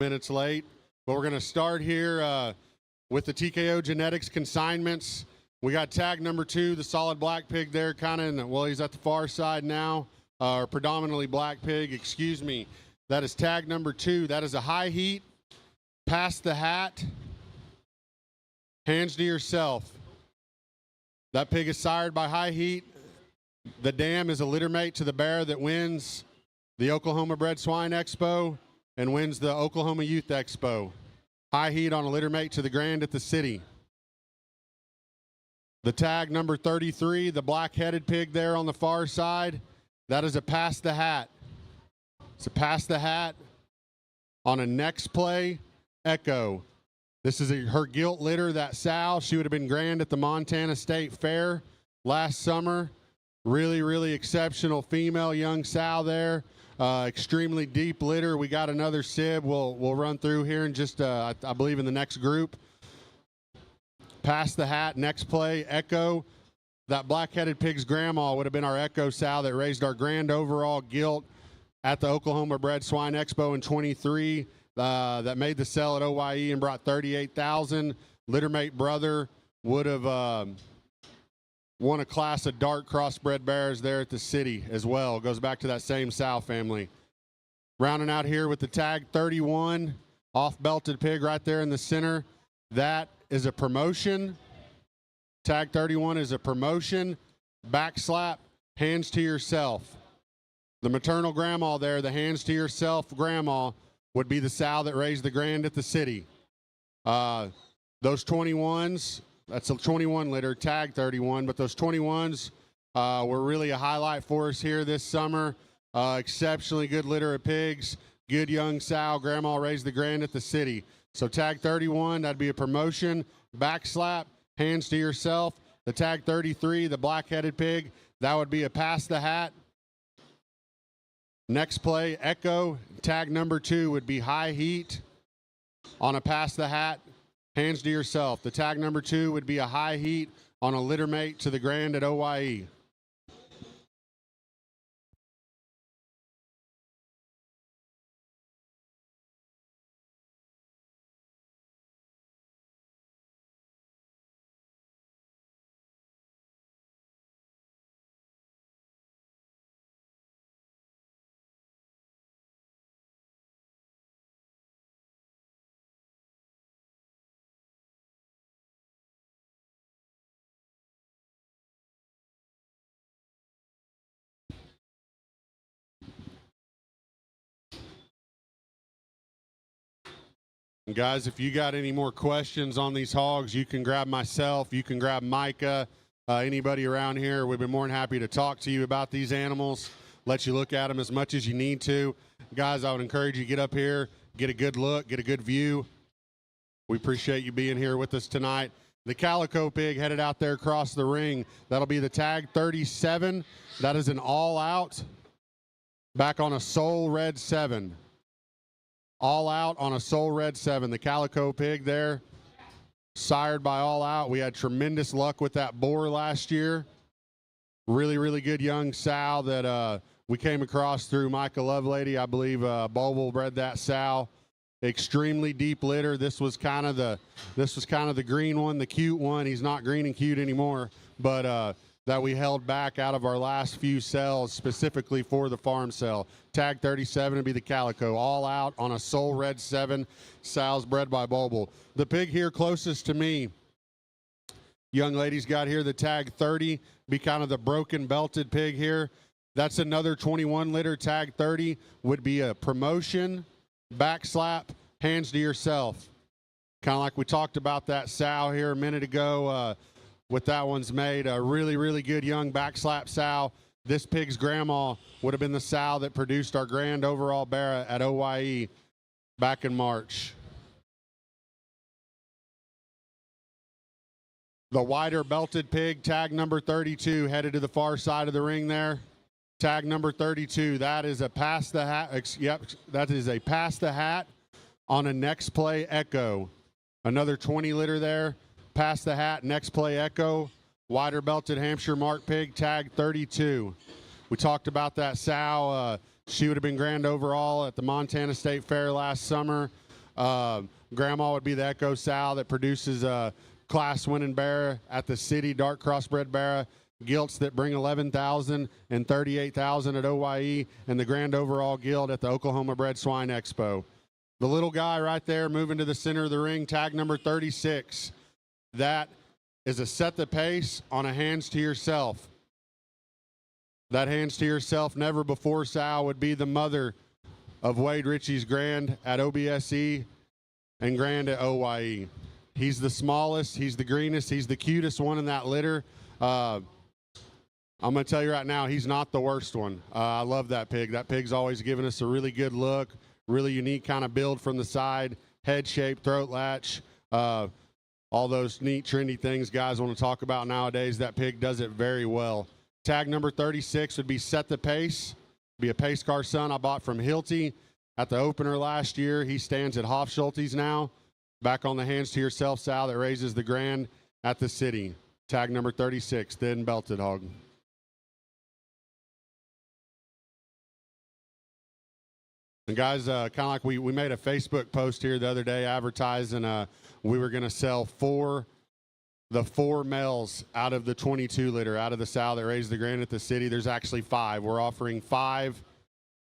minutes late, but we're going to start here with the TKO genetics consignments. We got tag number 2, the solid black pig there, kind of well, he's at the far side now, or predominantly black pig, excuse me. That is tag number 2. That is a high heat, past the hat, hands to yourself. That pig is sired by high heat. The dam is a litter mate to the bear that wins the Oklahoma Bred Swine Expo and wins the Oklahoma Youth Expo. High heat on a litter mate to the grand at the city. The tag number 33, the black-headed pig there on the far side, that is a pass the hat. It's a pass the hat on a next play echo. This is her gilt litter, that sow. She would have been grand at the Montana State Fair last summer. Really, really exceptional female young sow there. Extremely deep litter. We got another sib we'll run through here in just, I believe, in the next group. Pass the hat, next play, echo. That black-headed pig's grandma would have been our echo sow that raised our grand overall gilt at the Oklahoma Bred Swine Expo in 23. That made the sell at OYE and brought $38,000. Littermate brother would have won a class of dark crossbred bears there at the city as well. Goes back to that same sow family. Rounding out here with the tag 31, off-belted pig right there in the center. That is a promotion. Tag 31 is a promotion. Back slap, hands to yourself. The maternal grandma there, the hands to yourself grandma, would be the sow that raised the grand at the city. Those 21s, that's a 21 litter, tag 31, but those 21s were really a highlight for us here this summer. Exceptionally good litter of pigs, good young sow, grandma raised the grand at the city. So tag 31, that'd be a promotion. Back slap, hands to yourself. The tag 33, the black-headed pig, that would be a pass the hat. Next play, echo. Tag number 2 would be high heat on a pass the hat, hands to yourself. The tag number 2 would be a high heat on a litter mate to the grand at OYE. And guys, if you got any more questions on these hogs, you can grab myself, you can grab Micah, anybody around here. We've been more than happy to talk to you about these animals, let you look at them as much as you need to. Guys, I would encourage you to get up here, get a good look, get a good view. We appreciate you being here with us tonight. The calico pig headed out there across the ring. That'll be the tag 37. That is an all-out, back on a Soul Red 7. All Out on a Soul Red 7. The calico pig there, sired by All Out. We had tremendous luck with that boar last year. Really, really good young sow that we came across through Micah Lovelady. I believe Boble bred that sow. Extremely deep litter. This was kind of the green one, the cute one. He's not green and cute anymore, but that we held back out of our last few sales specifically for the farm sale. Tag 37 would be the calico. All Out on a Soul Red 7. Sows bred by Boble. The pig here closest to me, young lady's got here the tag 30, be kind of the broken belted pig here. That's another 21 litter. Tag 30 would be a promotion, back slap, hands to yourself. Kind of like we talked about that sow here a minute ago. What that one's made, a really, really good young back slap sow. This pig's grandma would have been the sow that produced our grand overall bear at OYE back in March. The wider belted pig, tag number 32, headed to the far side of the ring there. Tag number 32, that is a pass the hat. Yep, that is a pass the hat on a next play echo. Another 20 litter there. Pass the hat, next play echo. Wider belted Hampshire Mark pig, tag 32. We talked about that sow. She would have been grand overall at the Montana State Fair last summer. Grandma would be the Echo sow that produces a class-winning bear at the city, dark crossbred bear. Gilts that bring 11,000 and 38,000 at OYE, and the grand overall gilt at the Oklahoma Bred Swine Expo. The little guy right there moving to the center of the ring, tag number 36. That is a set the pace on a hands to yourself. That hands to yourself, never before sow would be the mother of Wade Ritchie's grand at OBSE and grand at OYE. He's the smallest, he's the greenest, he's the cutest one in that litter. I'm going to tell you right now, he's not the worst one. I love that pig. That pig's always given us a really good look, really unique kind of build from the side, head shape, throat latch, all those neat, trendy things guys want to talk about nowadays. That pig does it very well. Tag number 36 would be Set the Pace, be a pace car son I bought from Hilty at the opener last year. He stands at Hofschulte's now, back on the hands to yourself sow that raises the grand at the city. Tag number 36, thin belted hog. And guys, kind of like we made a Facebook post here the other day advertising we were going to sell the four males out of the 22 litter, out of the sow that raised the grand at the city. There's actually 5. We're offering 5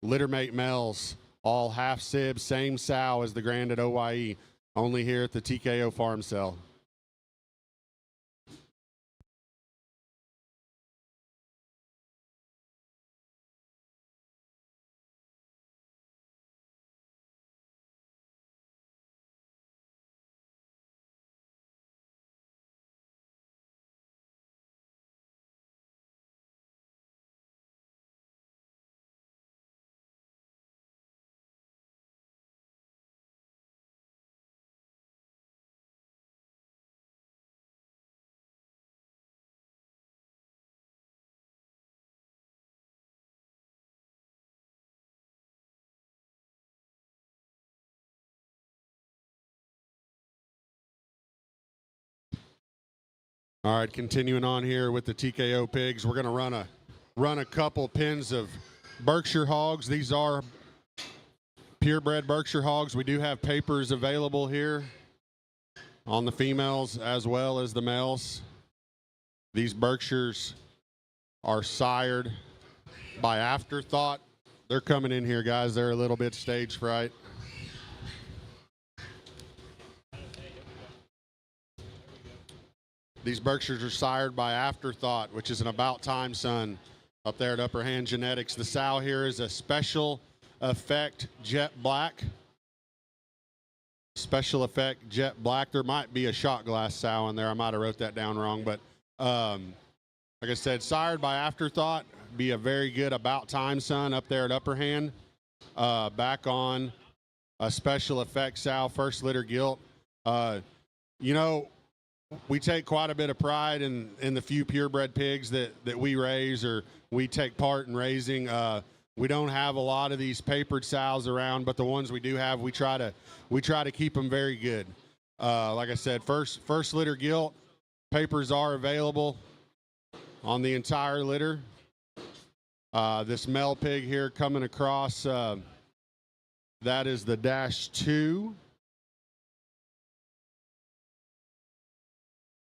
litter mate males, all half sib, same sow as the grand at OYE, only here at the TKO farm sale. All right, continuing on here with the TKO pigs, we're going to run a couple pins of Berkshire hogs. These are purebred Berkshire hogs. We do have papers available here on the females as well as the males. These Berkshires are sired by afterthought. They're coming in here, guys. They're a little bit stage fright. These Berkshires are sired by Afterthought, which is an about time son up there at Upper Hand Genetics. The sow here is a special effect jet black. Special effect jet black. There might be a shot glass sow in there. I might have wrote that down wrong, but like I said, sired by Afterthought, be a very good about time son up there at Upper Hand. Back on a special effect sow, first litter gilt. You know, we take quite a bit of pride in the few purebred pigs that we raise or we take part in raising. We don't have a lot of these papered sows around, but the ones we do have, we try to keep them very good. Like I said, first litter gilt, papers are available on the entire litter. This male pig here coming across, that is the -2.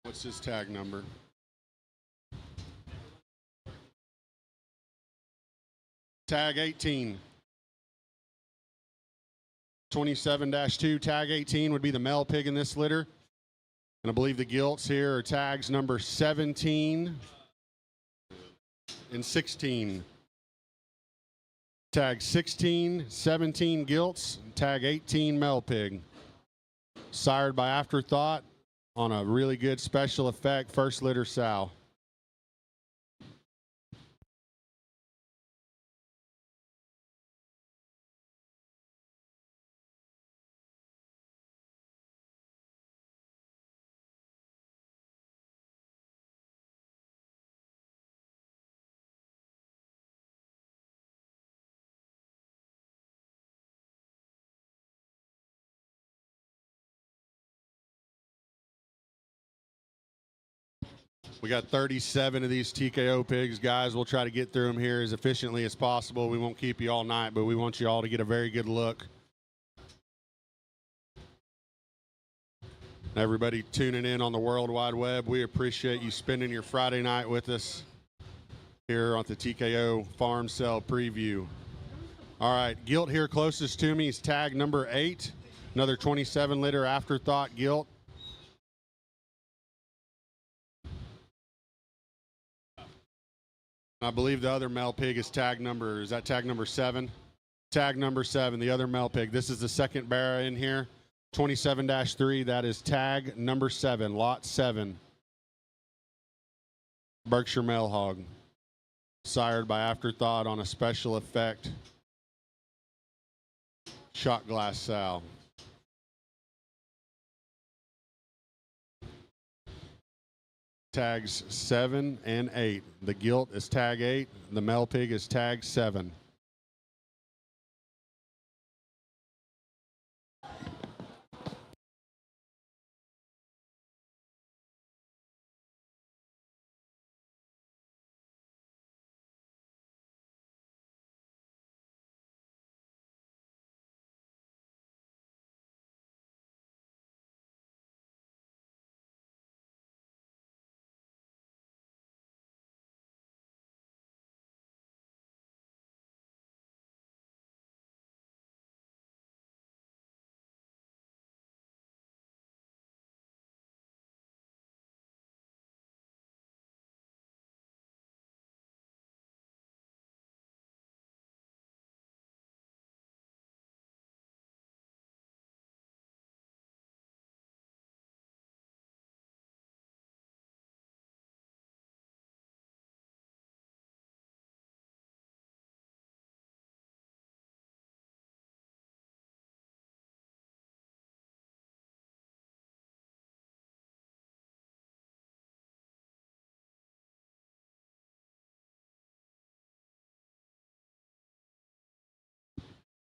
What's his tag number? Tag 18. 27-2, tag 18 would be the male pig in this litter. And I believe the gilts here are tags number 17 and 16. Tag 16, 17 gilts, tag 18 male pig. Sired by Afterthought on a really good special effect first litter sow. We got 37 of these TKO pigs, guys. We'll try to get through them here as efficiently as possible. We won't keep you all night, but we want you all to get a very good look. Everybody tuning in on the World Wide Web, we appreciate you spending your Friday night with us here on the TKO Farm Sale Preview. All right, gilt here closest to me is tag number 8, another 27-liter Afterthought gilt. I believe the other male pig is tag number 7? Tag number 7, the other male pig. This is the second barra in here, 27-3. That is tag number 7, lot 7. Berkshire male hog, sired by Afterthought on a special effect shot glass sow. Tags 7 and 8. The gilt is tag 8. The male pig is tag 7.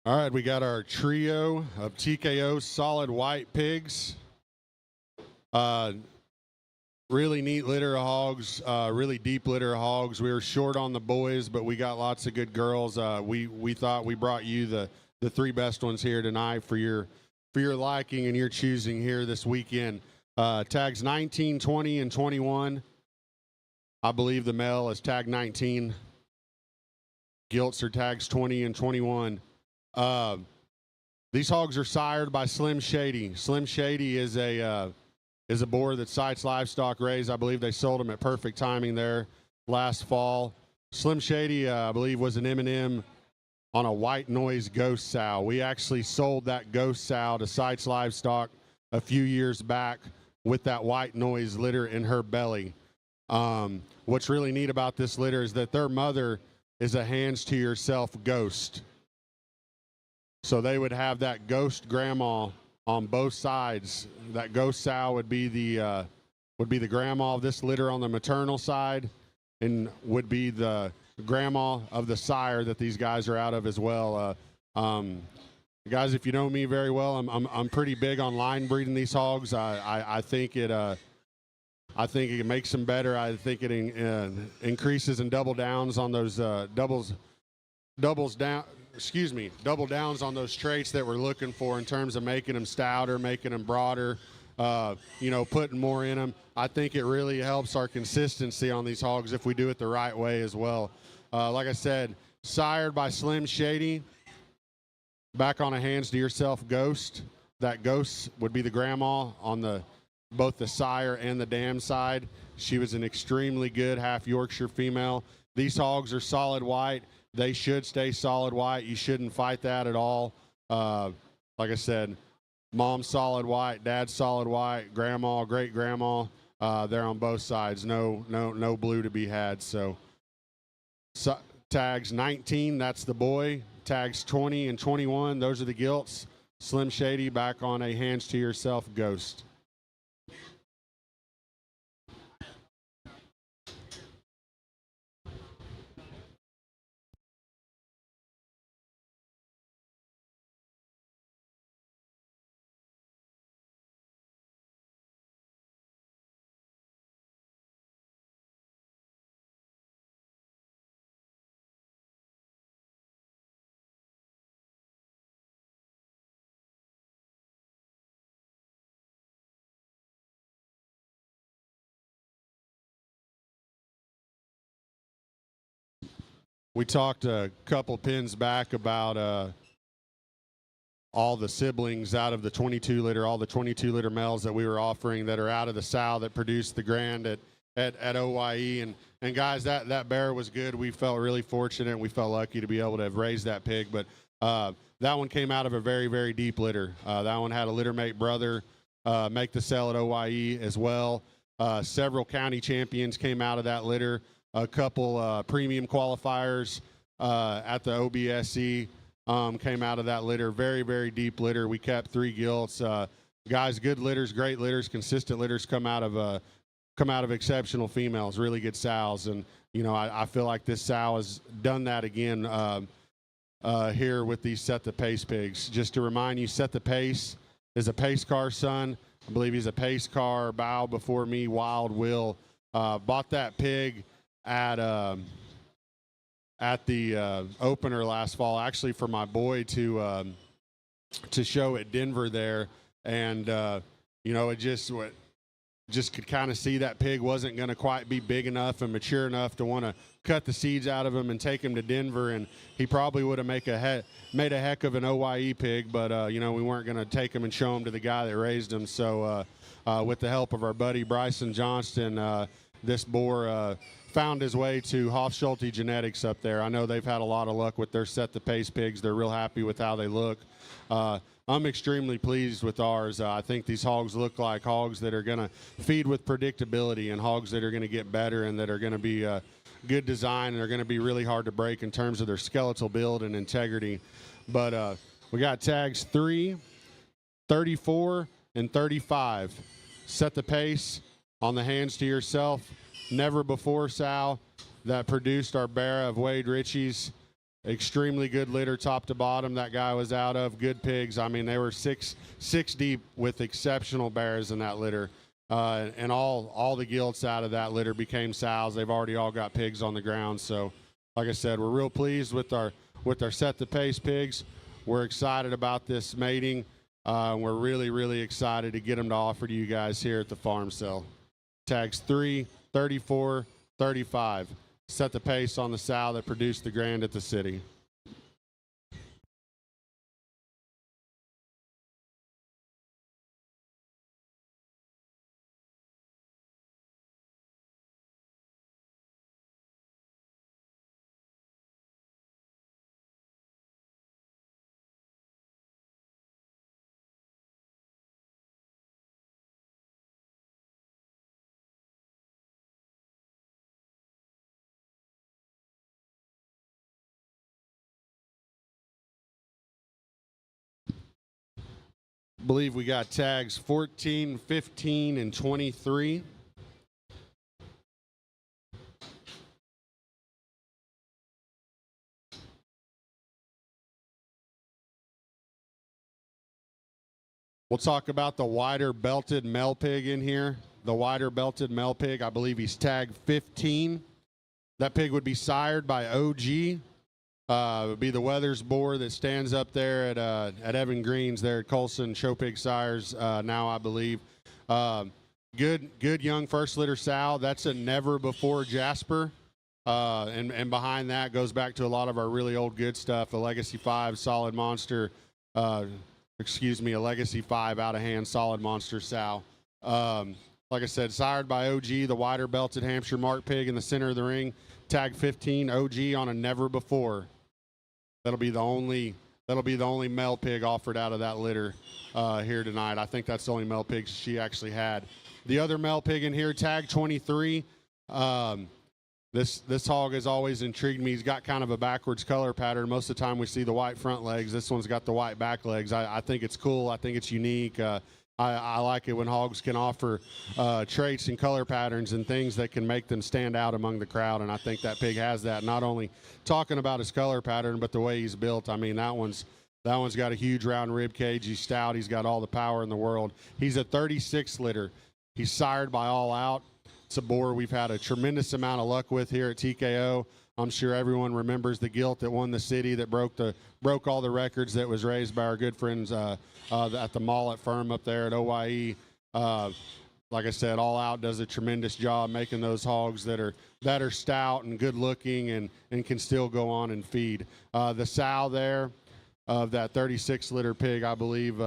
All right, we got our trio of TKO solid white pigs. Really neat litter of hogs, really deep litter of hogs. We were short on the boys, but we got lots of good girls. We thought we brought you the 3 best ones here tonight for your liking and your choosing here this weekend. Tags 19, 20, and 21. I believe the male is tag 19. Gilts are tags 20 and 21. These hogs are sired by Slim Shady. Slim Shady is a boar that Sites Livestock raised. I believe they sold him at perfect timing there last fall. Slim Shady, I believe, was an M&M on a white noise ghost sow. We actually sold that ghost sow to Sites Livestock a few years back with that white noise litter in her belly. What's really neat about this litter is that their mother is a hands to yourself ghost. So they would have that ghost grandma on both sides. That ghost sow would be the grandma of this litter on the maternal side, and would be the grandma of the sire that these guys are out of as well. Guys, if you know me very well, I'm pretty big on line breeding these hogs. I think it makes them better. I think it increases and double downs on those double downs on those traits that we're looking for in terms of making them stouter, making them broader, putting more in them. I think it really helps our consistency on these hogs if we do it the right way as well. Like I said, sired by Slim Shady, back on a hands to yourself ghost. That ghost would be the grandma on both the sire and the dam side. She was an extremely good half Yorkshire female. These hogs are solid white. They should stay solid white. You shouldn't fight that at all. Like I said, mom's solid white, dad's solid white, grandma, great grandma. They're on both sides. No blue to be had. So tags 19, that's the boy. Tags 20 and 21, those are the gilts. Slim Shady back on a hands to yourself ghost. We talked a couple pins back about all the siblings out of the 22 liter, all the 22 liter males that we were offering that are out of the sow that produced the grand at OYE. And guys, that bear was good. We felt really fortunate. We felt lucky to be able to have raised that pig. But that one came out of a very, very deep litter. That one had a litter mate brother make the sale at OYE as well. Several county champions came out of that litter. A couple premium qualifiers at the OBSE came out of that litter. Very, very deep litter. We kept 3 gilts. Guys, good litters, great litters, consistent litters come out of exceptional females, really good sows. And, you know, I feel like this sow has done that again here with these Set the Pace pigs. Just to remind you, Set the Pace is a pace car son. I believe he's a pace car. Bow before me, Wild Will. Bought that pig at the opener last fall, actually for my boy to show at Denver there. And, you know, it just could kind of see that pig wasn't going to quite be big enough and mature enough to want to cut the seeds out of him and take him to Denver. And he probably would have made a heck of an OYE pig, but, you know, we weren't going to take him and show him to the guy that raised him. So with the help of our buddy Bryson Johnston, this boar found his way to Hofschulte Genetics up there. I know they've had a lot of luck with their Set the Pace pigs. They're real happy with how they look. I'm extremely pleased with ours. I think these hogs look like hogs that are going to feed with predictability and hogs that are going to get better and that are going to be good design and are going to be really hard to break in terms of their skeletal build and integrity. But we got tags 3, 34, and 35. Set the Pace on the hands to yourself. Never before sow that produced our bear of Wade Ritchie's. Extremely good litter top to bottom that guy was out of. Good pigs. I mean, they were six deep with exceptional bears in that litter. And all the gilts out of that litter became sows. They've already all got pigs on the ground. So, like I said, we're real pleased with our Set the Pace pigs. We're excited about this mating. We're really, really excited to get them to offer to you guys here at the farm sale. Tags 3, 34, 35. Set the Pace on the sow that produced the grand at the city. Believe we got tags 14, 15, and 23. We'll talk about the wider belted male pig in here. The wider belted male pig, I believe he's tagged 15. That pig would be sired by OG. Would be the Weathers boar that stands up there at Evan Green's there at Colson Show Pig Sires now, I believe. Good young first litter sow. That's a never before Jasper. And behind that goes back to a lot of our really old good stuff. The Legacy 5 Solid Monster, a Legacy 5 out of hand Solid Monster sow. Like I said, sired by OG, the wider belted Hampshire Mark pig in the center of the ring. Tag 15, OG on a never before. That'll be the only male pig offered out of that litter here tonight. I think that's the only male pig she actually had. The other male pig in here, tag 23. This hog has always intrigued me. He's got kind of a backwards color pattern. Most of the time we see the white front legs. This one's got the white back legs. I think it's cool. I think it's unique. I like it when hogs can offer traits and color patterns and things that can make them stand out among the crowd, and I think that pig has that. Not only talking about his color pattern, but the way he's built. I mean, that one's got a huge round rib cage. He's stout. He's got all the power in the world. He's a 36 litter. He's sired by All Out. It's a boar we've had a tremendous amount of luck with here at TKO. I'm sure everyone remembers the gilt that won the city, that broke all the records, that was raised by our good friends at the Mullet firm up there at OYE. like I said, All Out does a tremendous job making those hogs that are stout and good looking and can still go on and feed. The sow there of that 36 litter pig, I believe,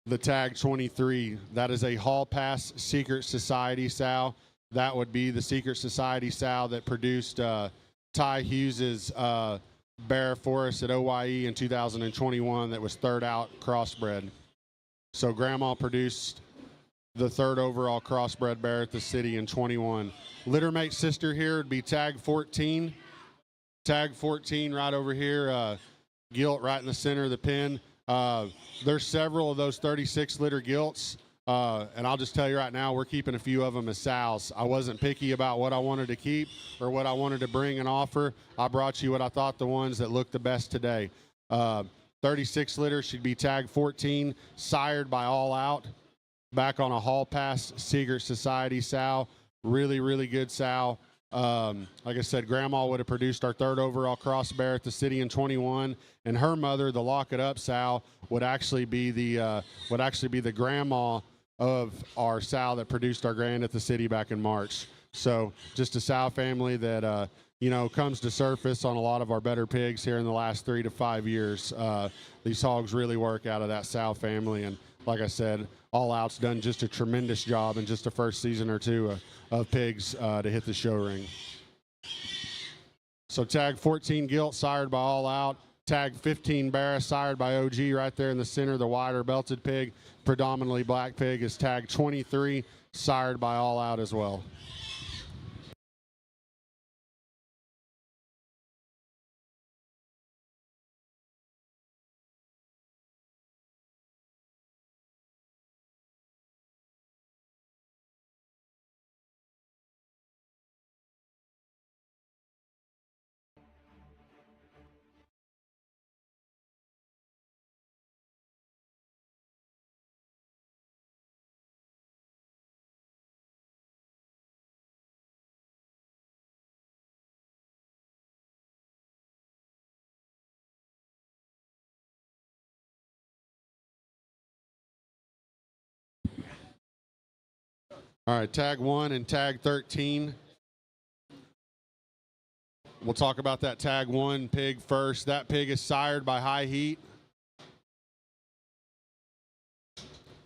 the tag 23, that is a Hall Pass Secret Society sow. That would be the Secret Society sow that produced Ty Hughes's bear for us at OYE in 2021 that was third out crossbred. So Grandma produced the third overall crossbred bear at the city in 21. Littermate sister here would be tag 14. Tag 14 right over here, gilt right in the center of the pen. There's several of those 36 litter gilts, and I'll just tell you right now, we're keeping a few of them as sows. I wasn't picky about what I wanted to keep or what I wanted to bring and offer. I brought you what I thought the ones that looked the best today. 36 litter should be tag 14, sired by All Out, back on a Hall Pass Secret Society sow. Really, really good sow. Like I said, Grandma would have produced our third overall cross bear at the city in 21, and her mother, the Lock It Up sow, would actually be the grandma of our sow that produced our grand at the city back in March. So just a sow family that comes to surface on a lot of our better pigs here in the last 3 to 5 years. These hogs really work out of that sow family, and like I said, All Out's done just a tremendous job in just the first season or two of pigs to hit the show ring. So tag 14 gilt, sired by All Out. Tag 15 Barra, sired by OG right there in the center. The wider belted pig, predominantly black pig, is tag 23, sired by All Out as well. All right, tag 1 and tag 13. We'll talk about that tag 1 pig first. That pig is sired by High Heat,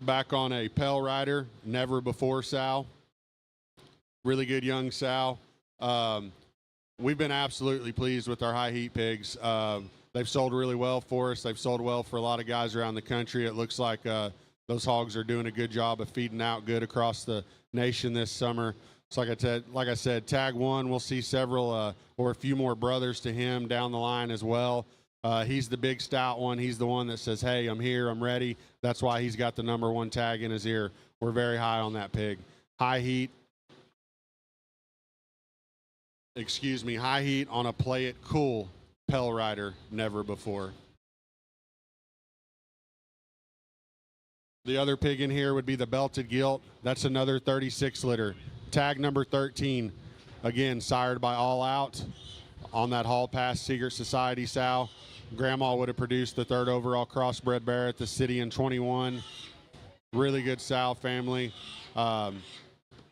back on a Pell Rider, never before sow. Really good young sow. We've been absolutely pleased with our High Heat pigs. They've sold really well for us. They've sold well for a lot of guys around the country. It looks like those hogs are doing a good job of feeding out good across the nation this summer. So like I said, tag 1, we'll see several or a few more brothers to him down the line as well. He's the big stout one. He's the one that says, hey, I'm here, I'm ready. That's why he's got the number 1 tag in his ear. We're very high on that pig. High Heat on a Play It Cool Pell Rider, never before. The other pig in here would be the belted gilt. That's another 36 litter. Tag number 13, again, sired by All Out on that Hall Pass Secret Society sow. Grandma would have produced the third overall crossbred bear at the city in 21. Really good sow family. I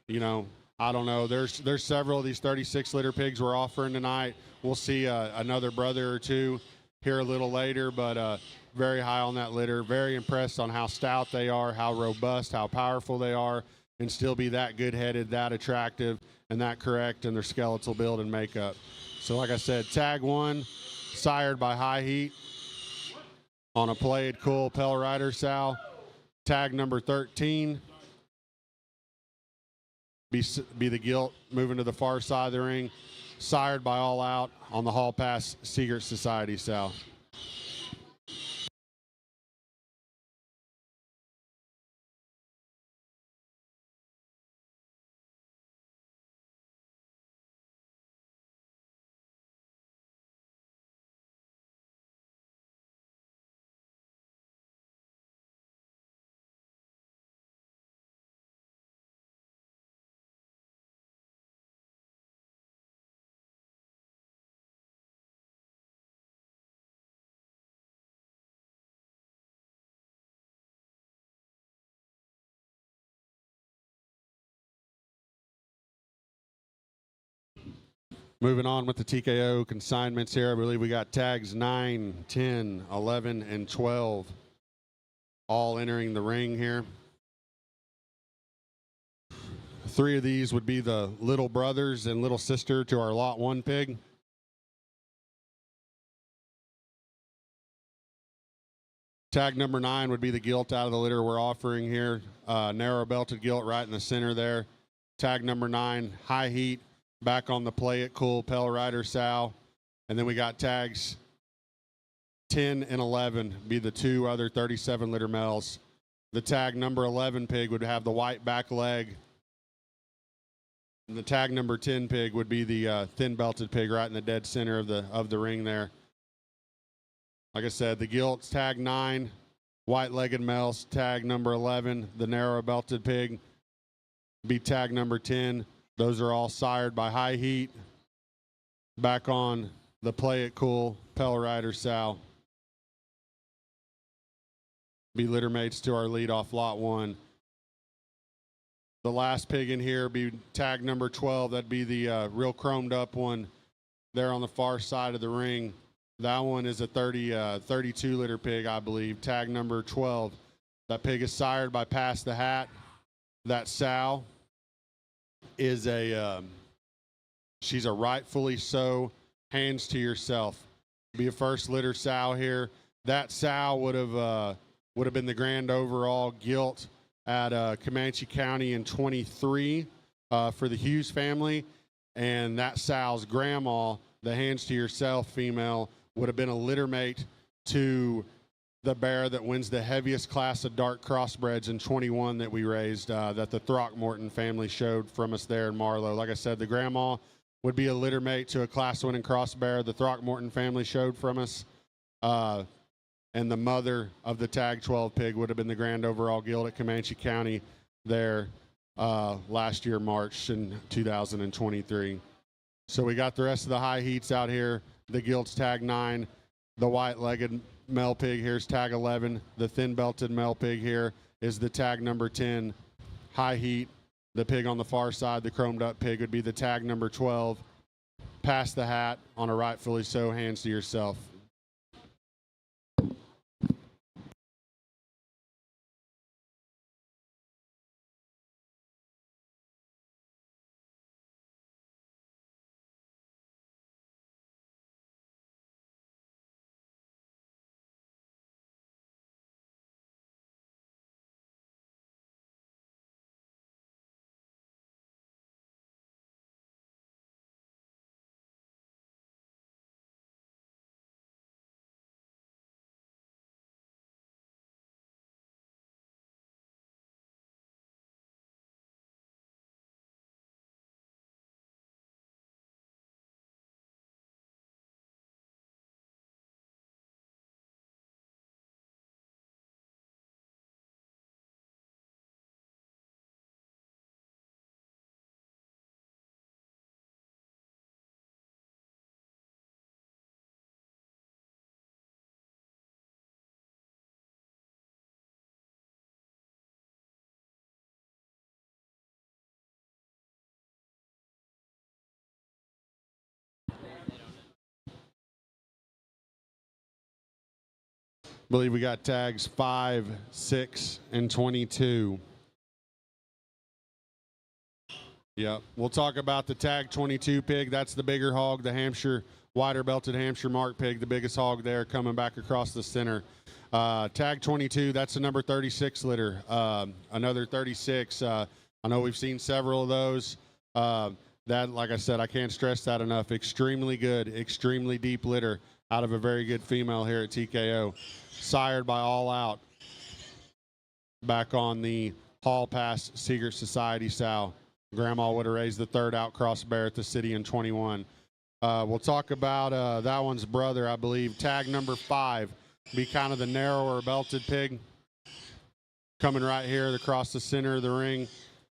don't know. There's several of these 36 litter pigs we're offering tonight. We'll see another brother or two here a little later, but very high on that litter. Very impressed on how stout they are, how robust, how powerful they are, and still be that good-headed, that attractive, and that correct in their skeletal build and makeup. So like I said, tag 1, sired by High Heat on a Play It Cool Pell Rider sow. Tag number 13, be the gilt moving to the far side of the ring, sired by All Out on the Hall Pass Secret Society sow. Moving on with the TKO consignments here, I believe we got tags 9, 10, 11, and 12 all entering the ring here. 3 of these would be the little brothers and little sister to our lot 1 pig. Tag number 9 would be the gilt out of the litter we're offering here. Narrow belted gilt right in the center there. Tag number 9, high heat, back on the Play It Cool Pell Rider sow. And then we got tags 10 and 11 be the 2 other 37 liter males. The tag number 11 pig would have the white back leg. And the tag number 10 pig would be the thin belted pig right in the dead center of the ring there. Like I said, the gilt's tag 9, white-legged males, tag number 11. The narrow-belted pig be tag number 10. Those are all sired by High Heat. Back on the Play It Cool Pell Rider sow. Be litter mates to our lead-off lot 1. The last pig in here be tag number 12. That'd be the real chromed-up one there on the far side of the ring. That one is a 32-liter pig, I believe, tag number 12. That pig is sired by Pass the Hat. That sow is she's a rightfully so, hands to yourself. Be a first litter sow here. That sow would have been the grand overall gilt at Comanche County in 23 for the Hughes family. And that sow's grandma, the hands to yourself female, would have been a litter mate to the bear that wins the heaviest class of dark crossbreds in 21 that we raised, that the Throckmorton family showed from us there in Marlow. Like I said, the grandma would be a litter mate to a class-winning cross bear the Throckmorton family showed from us. And the mother of the tag 12 pig would have been the grand overall gilt at Comanche County there last year, March in 2023. So we got the rest of the high heats out here. The gilt's tag 9, the white-legged male pig here's tag 11. The thin-belted male pig here is the tag number 10, high heat. The pig on the far side, the chromed-up pig, would be the tag number 12. Pass the Hat on a rightfully so, hands to yourself. Believe we got tags 5, 6, and 22. Yep. We'll talk about the tag 22 pig. That's the bigger hog, the Hampshire, wider belted Hampshire mark pig, the biggest hog there coming back across the center. Tag 22, that's the number 36 litter. Another 36. I know we've seen several of those. That, like I said, I can't stress that enough. Extremely good, extremely deep litter out of a very good female here at TKO. Sired by All Out. Back on the Hall Pass Secret Society sow. Grandma would have raised the third outcross bear at the city in 21. We'll talk about that one's brother, I believe. Tag number 5. Be kind of the narrower belted pig. Coming right here across the center of the ring.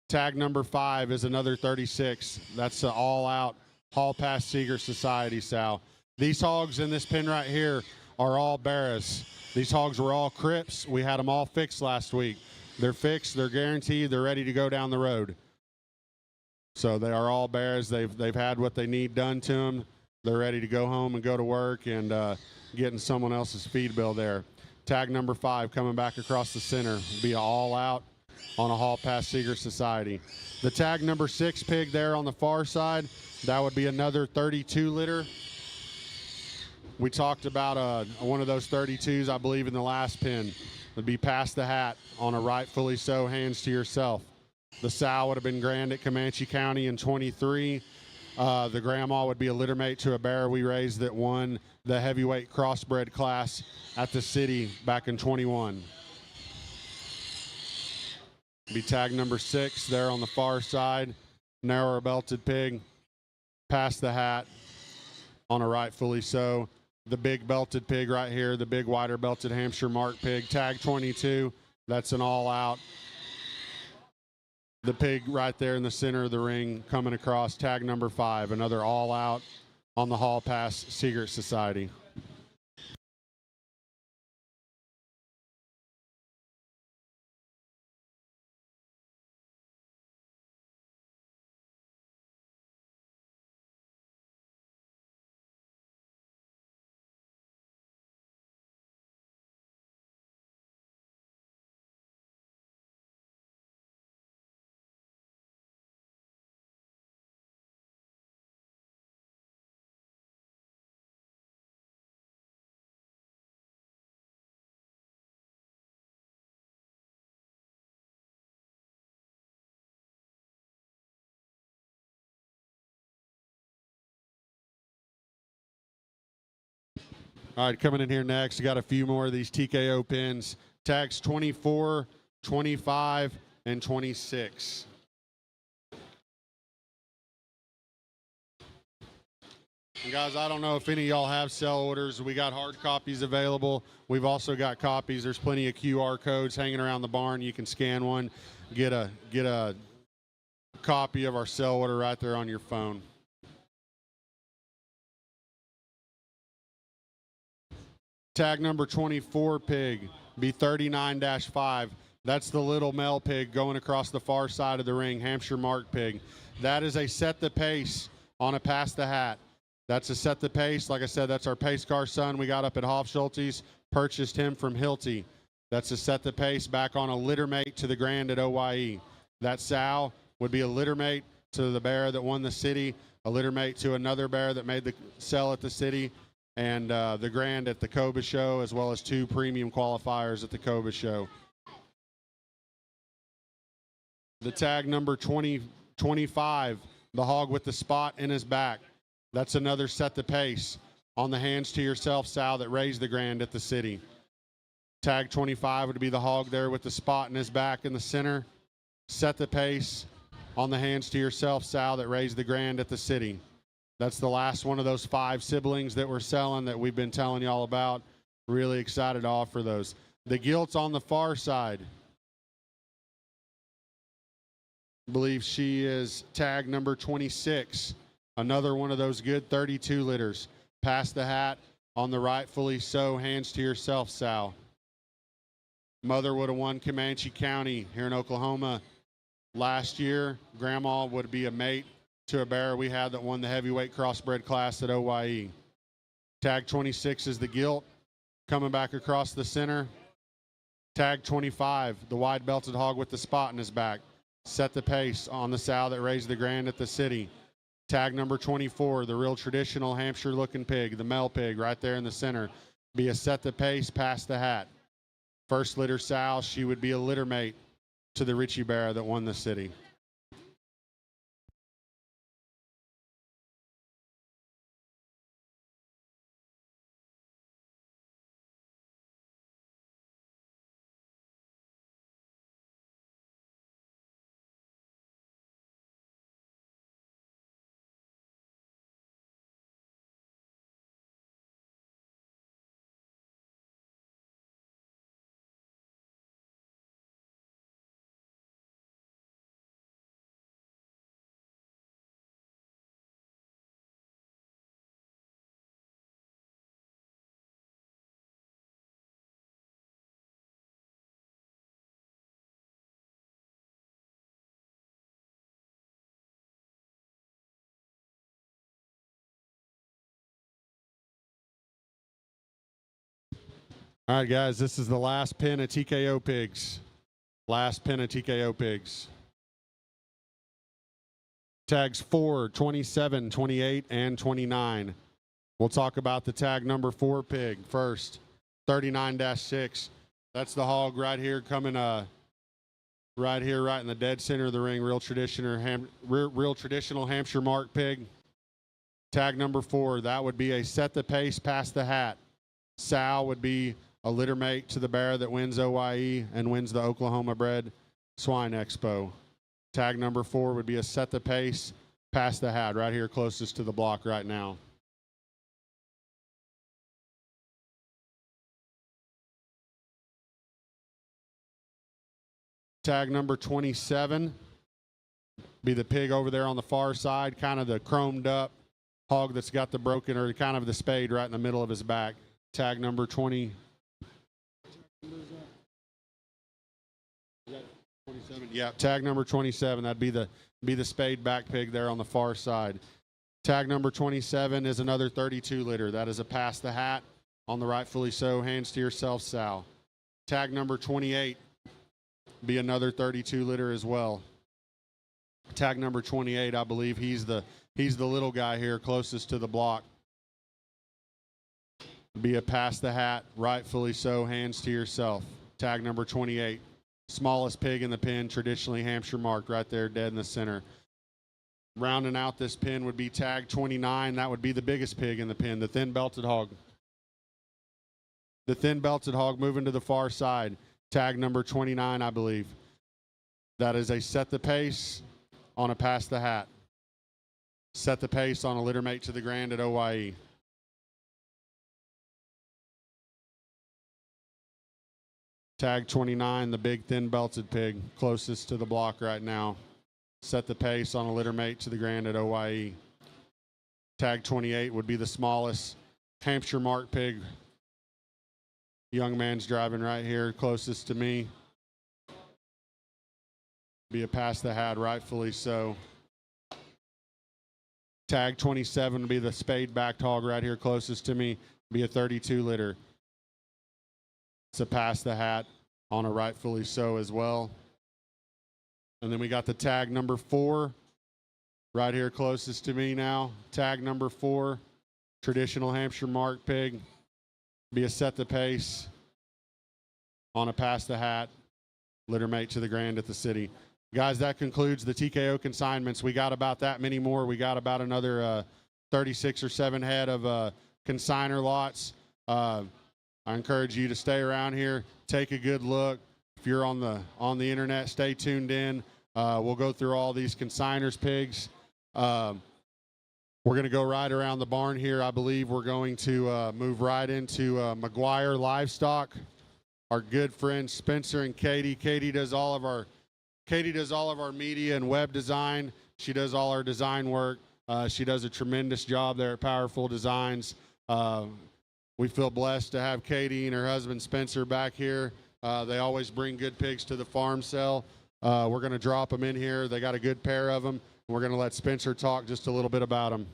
Tag number 5 is another 36. That's the All Out Hall Pass Secret Society sow. These hogs in this pen right here are all Barras. These hogs were all Crips. We had them all fixed last week. They're fixed, they're guaranteed, they're ready to go down the road. So they are all bears. They've had what they need done to them. They're ready to go home and go to work and getting someone else's feed bill there. Tag number 5 coming back across the center will be all out on a Hall Pass Secret Society. The tag number 6 pig there on the far side, that would be another 32 litter. We talked about one of those 32s, I believe, in the last pin. Would be past the hat on a rightfully so, hands to yourself. The sow would have been grand at Comanche County in 23. The grandma would be a litter mate to a bear we raised that won the heavyweight crossbred class at the city back in 21. Be tag number 6 there on the far side. Narrower belted pig, past the hat on a rightfully so. The big belted pig right here, the big wider belted Hampshire mark pig, tag 22. That's an all out. The pig right there in the center of the ring coming across, tag number 5, another all out on the Hall Pass Secret Society. All right, coming in here next, we got a few more of these TKO pins. Tags 24, 25, and 26. And guys, I don't know if any of y'all have sell orders. We got hard copies available. We've also got copies. There's plenty of QR codes hanging around the barn. You can scan one, get a copy of our sell order right there on your phone. Tag number 24 pig, be 39-5. That's the little male pig going across the far side of the ring, Hampshire mark pig. That is a set the pace on a pass the hat. That's a set the pace. Like I said, that's our pace car son we got up at Hofschulte's. Purchased him from Hilty. That's a set the pace back on a litter mate to the grand at OYE. That sow would be a litter mate to the bear that won the city, a litter mate to another bear that made the sell at the city, and the grand at the Cobra show, as well as 2 premium qualifiers at the Cobra show. The tag number 25, the hog with the spot in his back. That's another set the pace on the hands to yourself sow that raised the grand at the city. Tag 25 would be the hog there with the spot in his back in the center. Set the pace on the hands to yourself sow that raised the grand at the city. That's the last one of those 5 siblings that we're selling that we've been telling y'all about. Really excited to offer those. The gilt's on the far side. I believe she is tag number 26. Another one of those good 32 litters. Past the hat on the rightfully so, hands to yourself sow. Mother would have won Comanche County here in Oklahoma last year. Grandma would be a mate to a bear we had that won the heavyweight crossbred class at OYE. Tag 26 is the gilt coming back across the center. Tag 25, the wide belted hog with the spot in his back. Set the pace on the sow that raised the grand at the city. Tag number 24, the real traditional Hampshire looking pig, the male pig right there in the center. Be a set the pace, past the hat. First litter sow, she would be a litter mate to the Richie bear that won the city. All right, guys, this is the last pin of TKO pigs. Last pin of TKO pigs. Tags 4, 27, 28, and 29. We'll talk about the tag number 4 pig first. 39-6. That's the hog right here coming right here, right in the dead center of the ring. Real traditional Hampshire mark pig. Tag number 4, that would be a set the pace, pass the hat. Sal would be a litter mate to the bear that wins OYE and wins the Oklahoma bred swine expo. Tag number 4 would be a set the pace, pass the hat, right here closest to the block right now. Tag number 27 be the pig over there on the far side, kind of the chromed up hog that's got the broken or kind of the spade right in the middle of his back. Tag number 20. 27. Yeah, tag number 27. That'd be the spade back pig there on the far side. Tag number 27 is another 32 liter. That is a pass the hat on the rightfully so. Hands to yourself, Sal. Tag number 28 be another 32 liter as well. Tag number 28, I believe he's the little guy here closest to the block. Be a pass the hat, rightfully so. Hands to yourself. Tag number 28. Smallest pig in the pen, traditionally Hampshire marked, right there dead in the center. Rounding out this pen would be tag 29. That would be the biggest pig in the pen, the thin belted hog. The thin belted hog moving to the far side. Tag number 29, I believe. That is a set the pace on a pass the hat. Set the pace on a litter mate to the grand at OYE. Tag 29, the big thin belted pig, closest to the block right now. Set the pace on a litter mate to the grand at OYE. Tag 28 would be the smallest Hampshire mark pig. Young man's driving right here, closest to me. Be a pass the hat, rightfully so. Tag 27 would be the spade backed hog right here, closest to me. Be a 32 liter. It's a pass the hat on a rightfully so as well. And then we got the tag number 4 right here closest to me now. Tag number 4, traditional Hampshire mark pig. Be a set the pace on a pass the hat, litter mate to the grand at the city. Guys, that concludes the TKO consignments. We got about that many more. We got about another 36 or 7 head of consigner lots. I encourage you to stay around here, take a good look. If you're on the internet, stay tuned in. We'll go through all these consigners pigs. We're going to go right around the barn here. I believe we're going to move right into McGuire Livestock. Our good friends Spencer and Katie. Katie does all of our media and web design. She does all our design work. She does a tremendous job there at Powerful Designs. We feel blessed to have Katie and her husband Spencer back here. They always bring good pigs to the farm sale. We're going to drop them in here. They got a good pair of them. We're going to let Spencer talk just a little bit about them.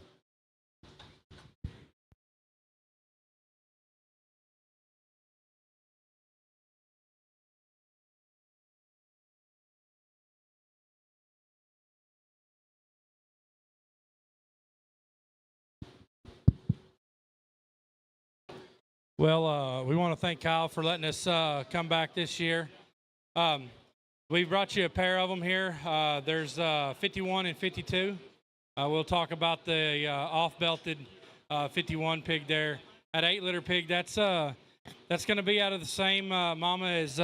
Well, we want to thank Kyle for letting us come back this year. We brought you a pair of them here. There's 51 and 52. We'll talk about the off-belted 51 pig there. At 8-liter pig, that's going to be out of the same mama as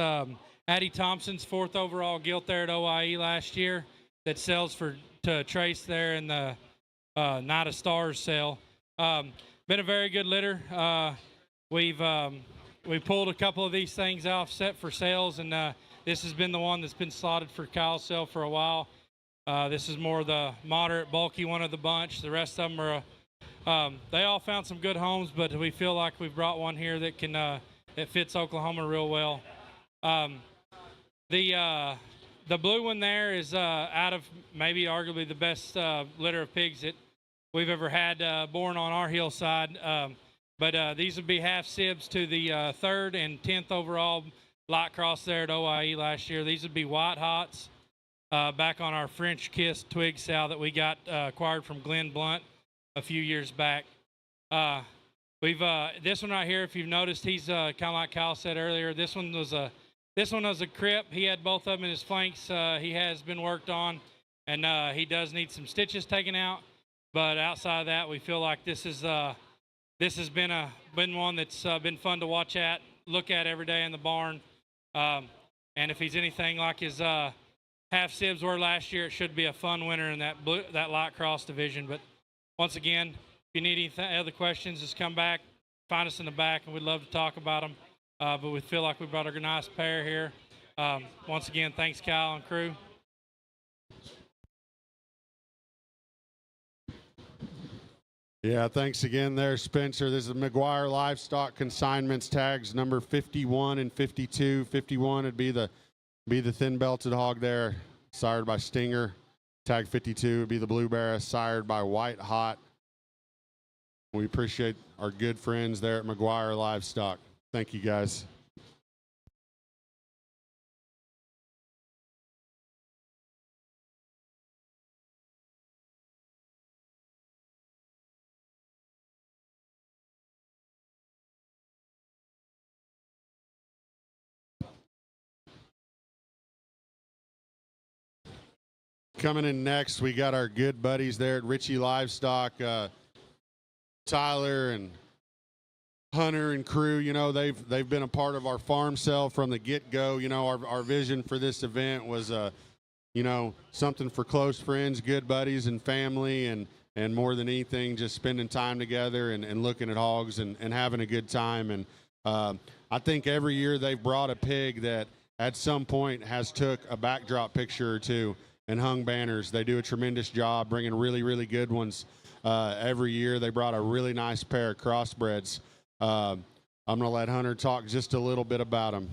Addie Thompson's 4th overall gilt there at OIE last year that sells to Trace there in the Night of Stars sale. Been a very good litter. We pulled a couple of these things off set for sales, and this has been the one that's been slotted for Kyle's sale for a while. This is more the moderate, bulky one of the bunch. The rest of them are, they all found some good homes, but we feel like we've brought one here that can that fits Oklahoma real well. The blue one there is out of maybe arguably the best litter of pigs that we've ever had born on our hillside. But these would be half sibs to the 3rd and 10th overall lot cross there at OIE last year. These would be white hots back on our French Kiss twig sow that we got acquired from Glenn Blunt a few years back. We've this one right here. If you've noticed, he's kind of like Kyle said earlier. This one was a crip. He had both of them in his flanks. He has been worked on, and he does need some stitches taken out. But outside of that, we feel like this has been one that's been fun to look at every day in the barn. And if he's anything like his half sibs were last year, it should be a fun winner in that light cross division. But once again, if you need any other questions, just come back, find us in the back, and we'd love to talk about them. But we feel like we brought a nice pair here. Once again, thanks, Kyle and crew. Yeah, thanks again there, Spencer. This is McGuire Livestock Consignments, tags number 51 and 52. 51 would be the thin-belted hog there, sired by Stinger. Tag 52 would be the Blue Bear, sired by White Hot. We appreciate our good friends there at McGuire Livestock. Thank you, guys. Coming in next, we got our good buddies there at Ritchie Livestock, Tyler and Hunter and crew. You know, they've been a part of our farm sale from the get-go. You know, our vision for this event was, you know, something for close friends, good buddies, and family, and more than anything, just spending time together and looking at hogs and having a good time. And I think every year they've brought a pig that at some point has took a backdrop picture or two and hung banners. They do a tremendous job bringing really, really good ones every year. They brought a really nice pair of crossbreds. I'm going to let Hunter talk just a little bit about them.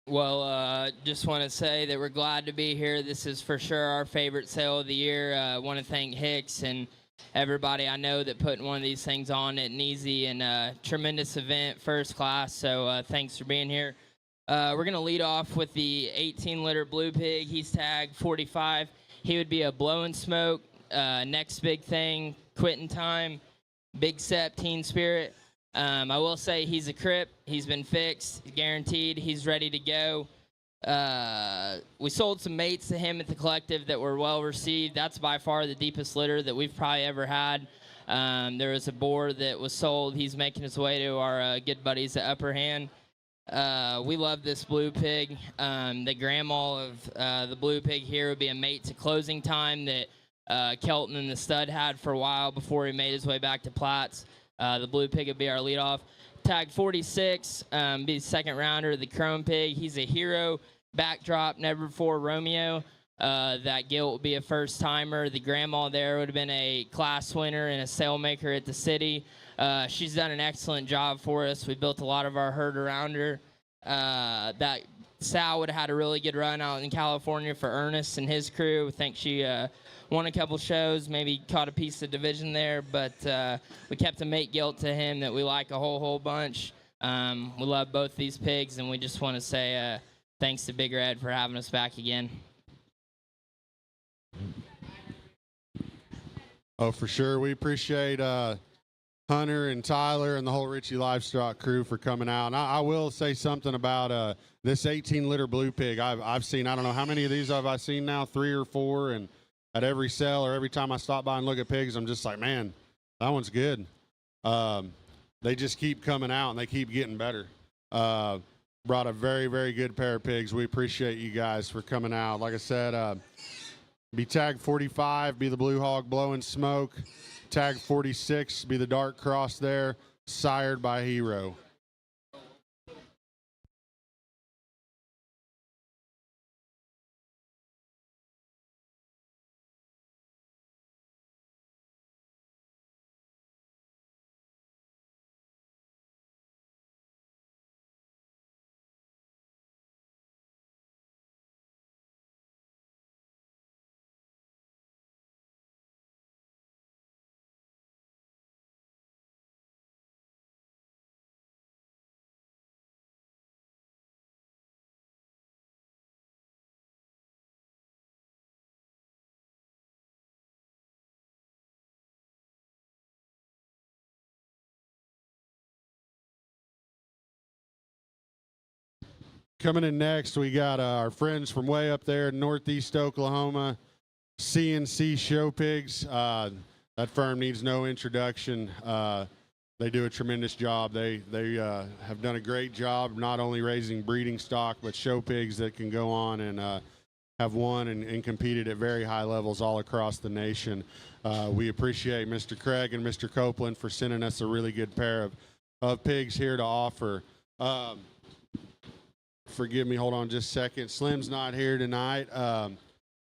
Well, just want to say that we're glad to be here. This is for sure our favorite sale of the year. I want to thank Hicks and everybody I know that putting one of these things on at an easy and tremendous event, first class. So thanks for being here. We're going to lead off with the 18-liter blue pig. He's tagged 45. He would be a blow and smoke, next big thing, quitting time, big sep, teen spirit. I will say he's a crip. He's been fixed, guaranteed. He's ready to go. We sold some mates to him at the collective that were well received. That's by far the deepest litter that we've probably ever had. There was a boar that was sold. He's making his way to our good buddies at Upper Hand. We love this blue pig. The grandma of the blue pig here would be a mate to closing time that Kelton and the stud had for a while before he made his way back to Platts. The blue pig would be our leadoff. Tag 46, be the second rounder, the chrome pig. He's a hero, backdrop, never before Romeo. That gilt would be a first timer. The grandma there would have been a class winner and a sailmaker at the city. She's done an excellent job for us. We built a lot of our herd around her. That Sal would have had a really good run out in California for Ernest and his crew. I think she won a couple shows, maybe caught a piece of division there, but we kept a mate gilt to him that we like a whole bunch. We love both these pigs, and we just want to say thanks to Big Red for having us back again. Oh, for sure. We appreciate Hunter and Tyler and the whole Ritchie Livestock crew for coming out. And I will say something about this 18-liter blue pig. I've seen, I don't know how many of these have I seen now, 3 or 4, and at every sale or every time I stop by and look at pigs, I'm just like, man, that one's good. They just keep coming out and they keep getting better. Brought a very, very good pair of pigs. We appreciate you guys for coming out. Like I said, be tag 45, be the blue hog blowing smoke. Tag 46, be the dark cross there, sired by Hero. coming in next, we got our friends from way up there in Northeast Oklahoma, CNC Show Pigs. That firm needs no introduction. They do a tremendous job. They have done a great job not only raising breeding stock, but show pigs that can go on and have won and competed at very high levels all across the nation. We appreciate Mr. Craig and Mr. Copeland for sending us a really good pair of pigs here to offer. Forgive me, hold on just a second. Slim's not here tonight,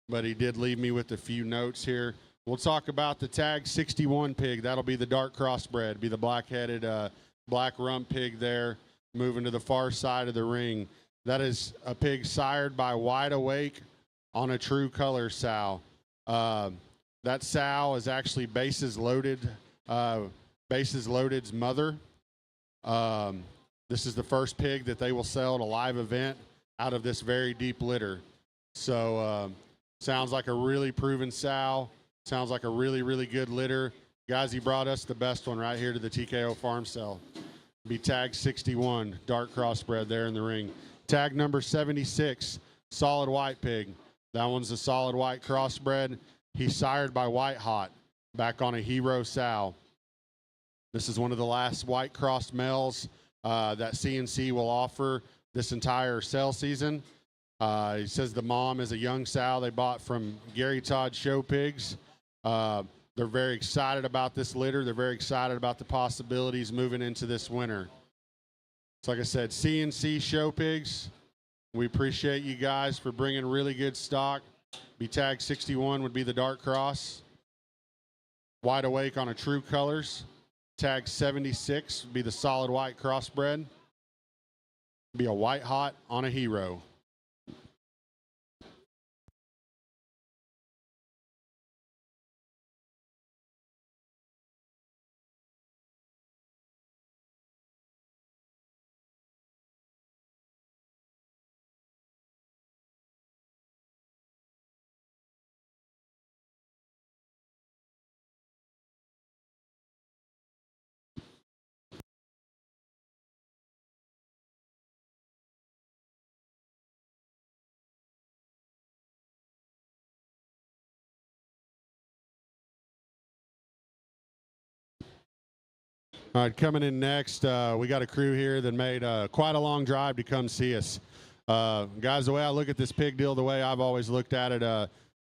but he did leave me with a few notes here. We'll talk about the Tag 61 pig. That'll be the dark crossbred, be the black-headed, black rump pig there, moving to the far side of the ring. That is a pig sired by Wide Awake on a true color sow. That sow is actually Bases Loaded's mother. This is the first pig that they will sell at a live event out of this very deep litter. So sounds like a really proven sow. Sounds like a really, really good litter. Guys, he brought us the best one right here to the TKO farm sale. Be tag 61, dark crossbred there in the ring. Tag number 76, solid white pig. That one's a solid white crossbred. He's sired by White Hot, back on a hero sow. This is one of the last white crossed males that CNC will offer this entire sale season. He says the mom is a young sow they bought from Gary Todd Show Pigs. They're very excited about this litter. They're very excited about the possibilities moving into this winter. So like I said, CNC Show Pigs, we appreciate you guys for bringing really good stock. Be tag 61 would be the dark cross. Wide Awake on a true colors. Tag 76 would be the solid white crossbred. Be a White Hot on a hero. All right, coming in next, we got a crew here that made quite a long drive to come see us. Guys, the way I look at this pig deal, the way I've always looked at it,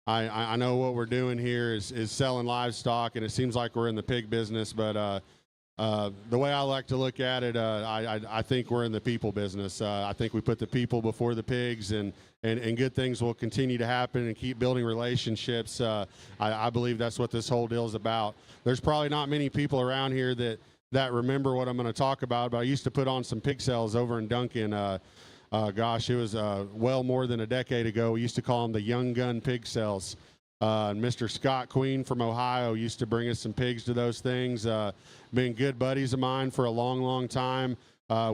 I know what we're doing here is selling livestock, and it seems like we're in the pig business, but the way I like to look at it, I think we're in the people business. I think we put the people before the pigs, and good things will continue to happen and keep building relationships. I believe that's what this whole deal is about. There's probably not many people around here that remember what I'm going to talk about, but I used to put on some pig sales over in Duncan. Gosh, it was well more than a decade ago. We used to call them the Young Gun Pig Sales. Mr. Scott Queen from Ohio used to bring us some pigs to those things. Been good buddies of mine for a long, long time.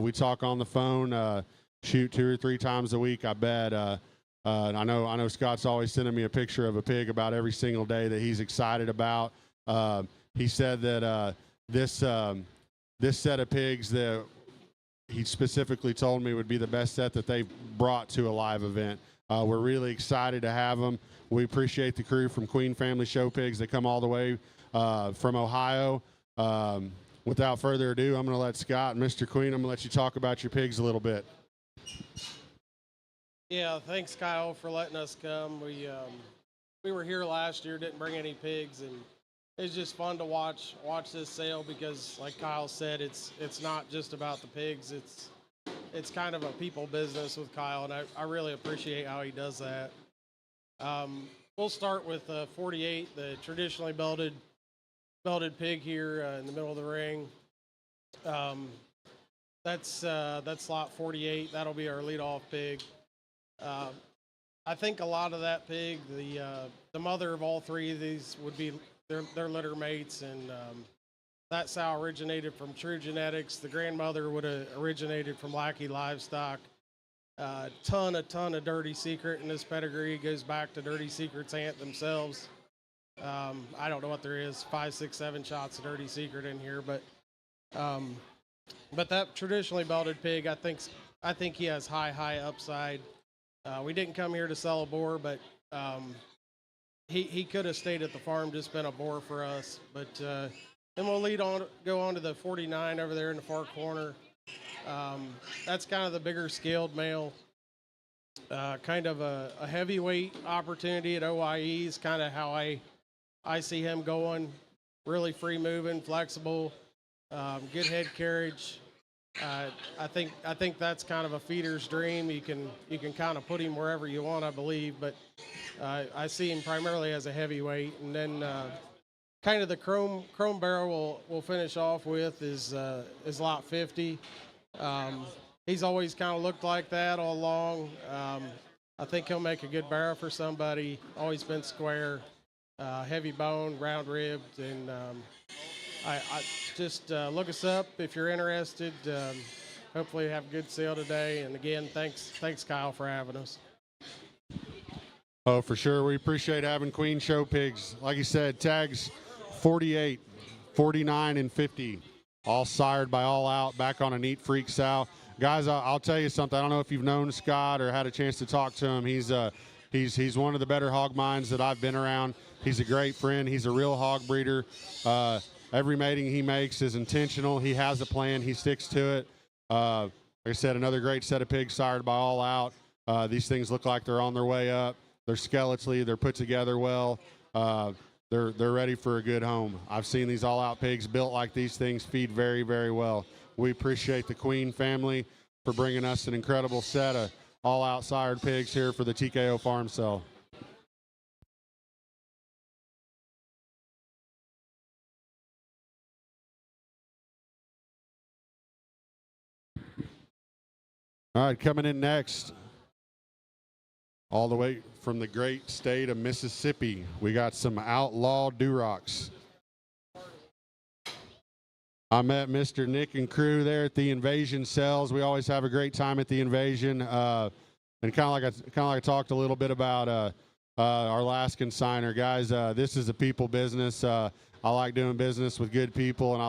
We talk on the phone, shoot 2 or 3 times a week, I bet. I know Scott's always sending me a picture of a pig about every single day that he's excited about. He said that this set of pigs that he specifically told me would be the best set that they've brought to a live event. We're really excited to have them. We appreciate the crew from Queen Family Show Pigs that come all the way from Ohio. Without further ado, I'm going to let Scott and Mr. Queen, I'm going to let you talk about your pigs a little bit. Yeah, thanks, Kyle, for letting us come. We were here last year, didn't bring any pigs, and it's just fun to watch this sale because, like Kyle said, it's not just about the pigs. It's kind of a people business with Kyle, and I really appreciate how he does that. We'll start with 48, the traditionally belted pig here in the middle of the ring. That's slot 48. That'll be our leadoff pig. I think a lot of that pig, the mother of all 3 of these would be their litter mates, and that sow originated from True Genetics. The grandmother would have originated from Lackey Livestock. Ton of Dirty Secret in this pedigree. It goes back to Dirty Secret's aunt themselves. I don't know what there is, 5, 6, 7 shots of Dirty Secret in here, but that traditionally belted pig, I think, I think he has high upside. We didn't come here to sell a boar, but he could have stayed at the farm, just been a boar for us. But then we'll go on to the 49 over there in the far corner. That's kind of the bigger scaled male. Kind of a heavyweight opportunity at OIE is kind of how I see him going. Really free moving, flexible, good head carriage. I think that's kind of a feeder's dream. You can kind of put him wherever you want, I believe, but I see him primarily as a heavyweight. And then kind of the chrome barrel we'll finish off with is lot 50. He's always kind of looked like that all along. I think he'll make a good barrel for somebody. Always been square, heavy bone, round ribbed, and I just look us up if you're interested. Hopefully have a good sale today. And again, thanks Kyle for having us. Oh, for sure. We appreciate having Queen Show pigs. Like you said, tags 48, 49, and 50, all sired by All Out, back on a neat freak sow. Guys, I'll tell you something. I don't know if you've known Scott or had a chance to talk to him. He's one of the better hog minds that I've been around. He's a great friend. He's a real hog breeder. Every mating he makes is intentional. He has a plan. He sticks to it. Like I said, another great set of pigs sired by All Out. These things look like they're on their way up. They're skeletally. They're put together well. They're ready for a good home. I've seen these All Out pigs built like these things feed very, very well. We appreciate the Queen family for bringing us an incredible set of All Out sired pigs here for the TKO farm sale. All right, coming in next, all the way from the great state of Mississippi, we got some Outlaw Durocs. I met Mr. Nick and crew there at the Invasion Cells. We always have a great time at the Invasion, and kind of like I talked a little bit about our last consigner, guys. This is a people business. I like doing business with good people, and I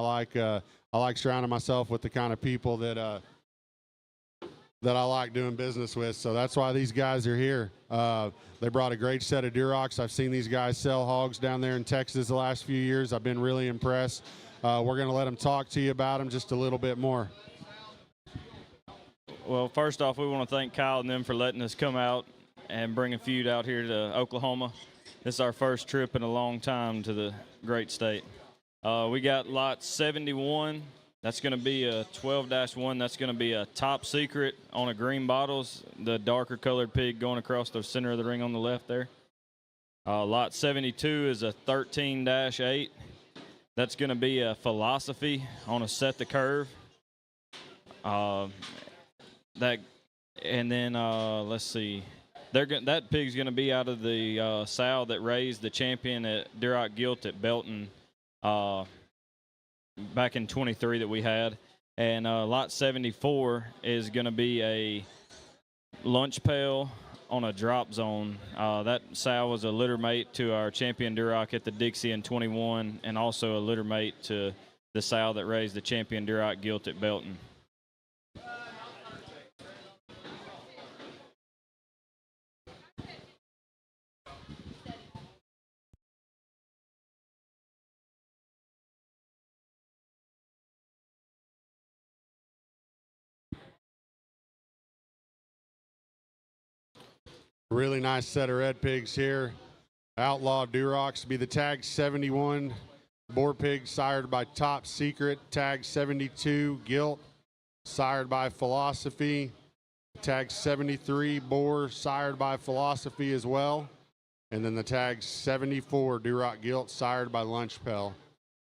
like surrounding myself with the kind of people that I like doing business with. So that's why these guys are here. They brought a great set of Durocs. I've seen these guys sell hogs down there in Texas the last few years. I've been really impressed. We're going to let them talk to you about them just a little bit more. Well, first off, we want to thank Kyle and them for letting us come out and bring a feud out here to Oklahoma. This is our first trip in a long time to the great state. We got lot 71. That's going to be a 12-1. That's going to be a top secret on a green bottles, the darker colored pig going across the center of the ring on the left there. Lot 72 is a 13-8. That's going to be a philosophy on a set the curve. Let's see. That pig's going to be out of the sow that raised the champion at Duroc Gilt at Belton back in 23 that we had. And lot 74 is going to be a lunch pail on a drop zone. That sow was a litter mate to our champion Duroc at the Dixie in 21, and also a litter mate to the sow that raised the champion Duroc Gilt at Belton. Really nice set of red pigs here. Outlaw Durocs be the tag 71 boar pig sired by Top Secret, tag 72 Gilt sired by Philosophy, tag 73 boar sired by Philosophy as well, and then the tag 74 Duroc Gilt sired by Lunch Pail.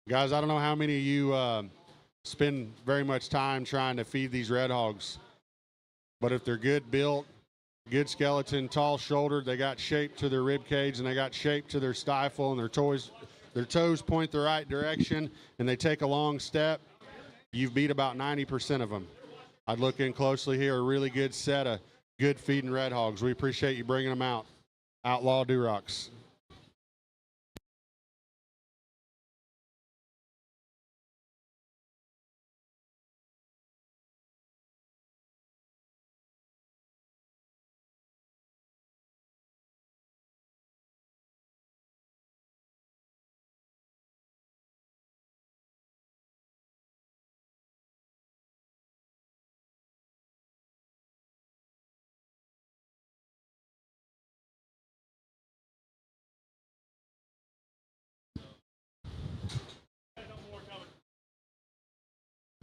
Guys, I don't know how many of you spend very much time trying to feed these red hogs, but if they're good built, good skeleton, tall shouldered, they got shape to their rib cage, and they got shape to their stifle, and their toes point the right direction, and they take a long step, you've beat about 90% of them. I'd look in closely here, a really good set of good feeding red hogs. We appreciate you bringing them out. Outlaw Durocs.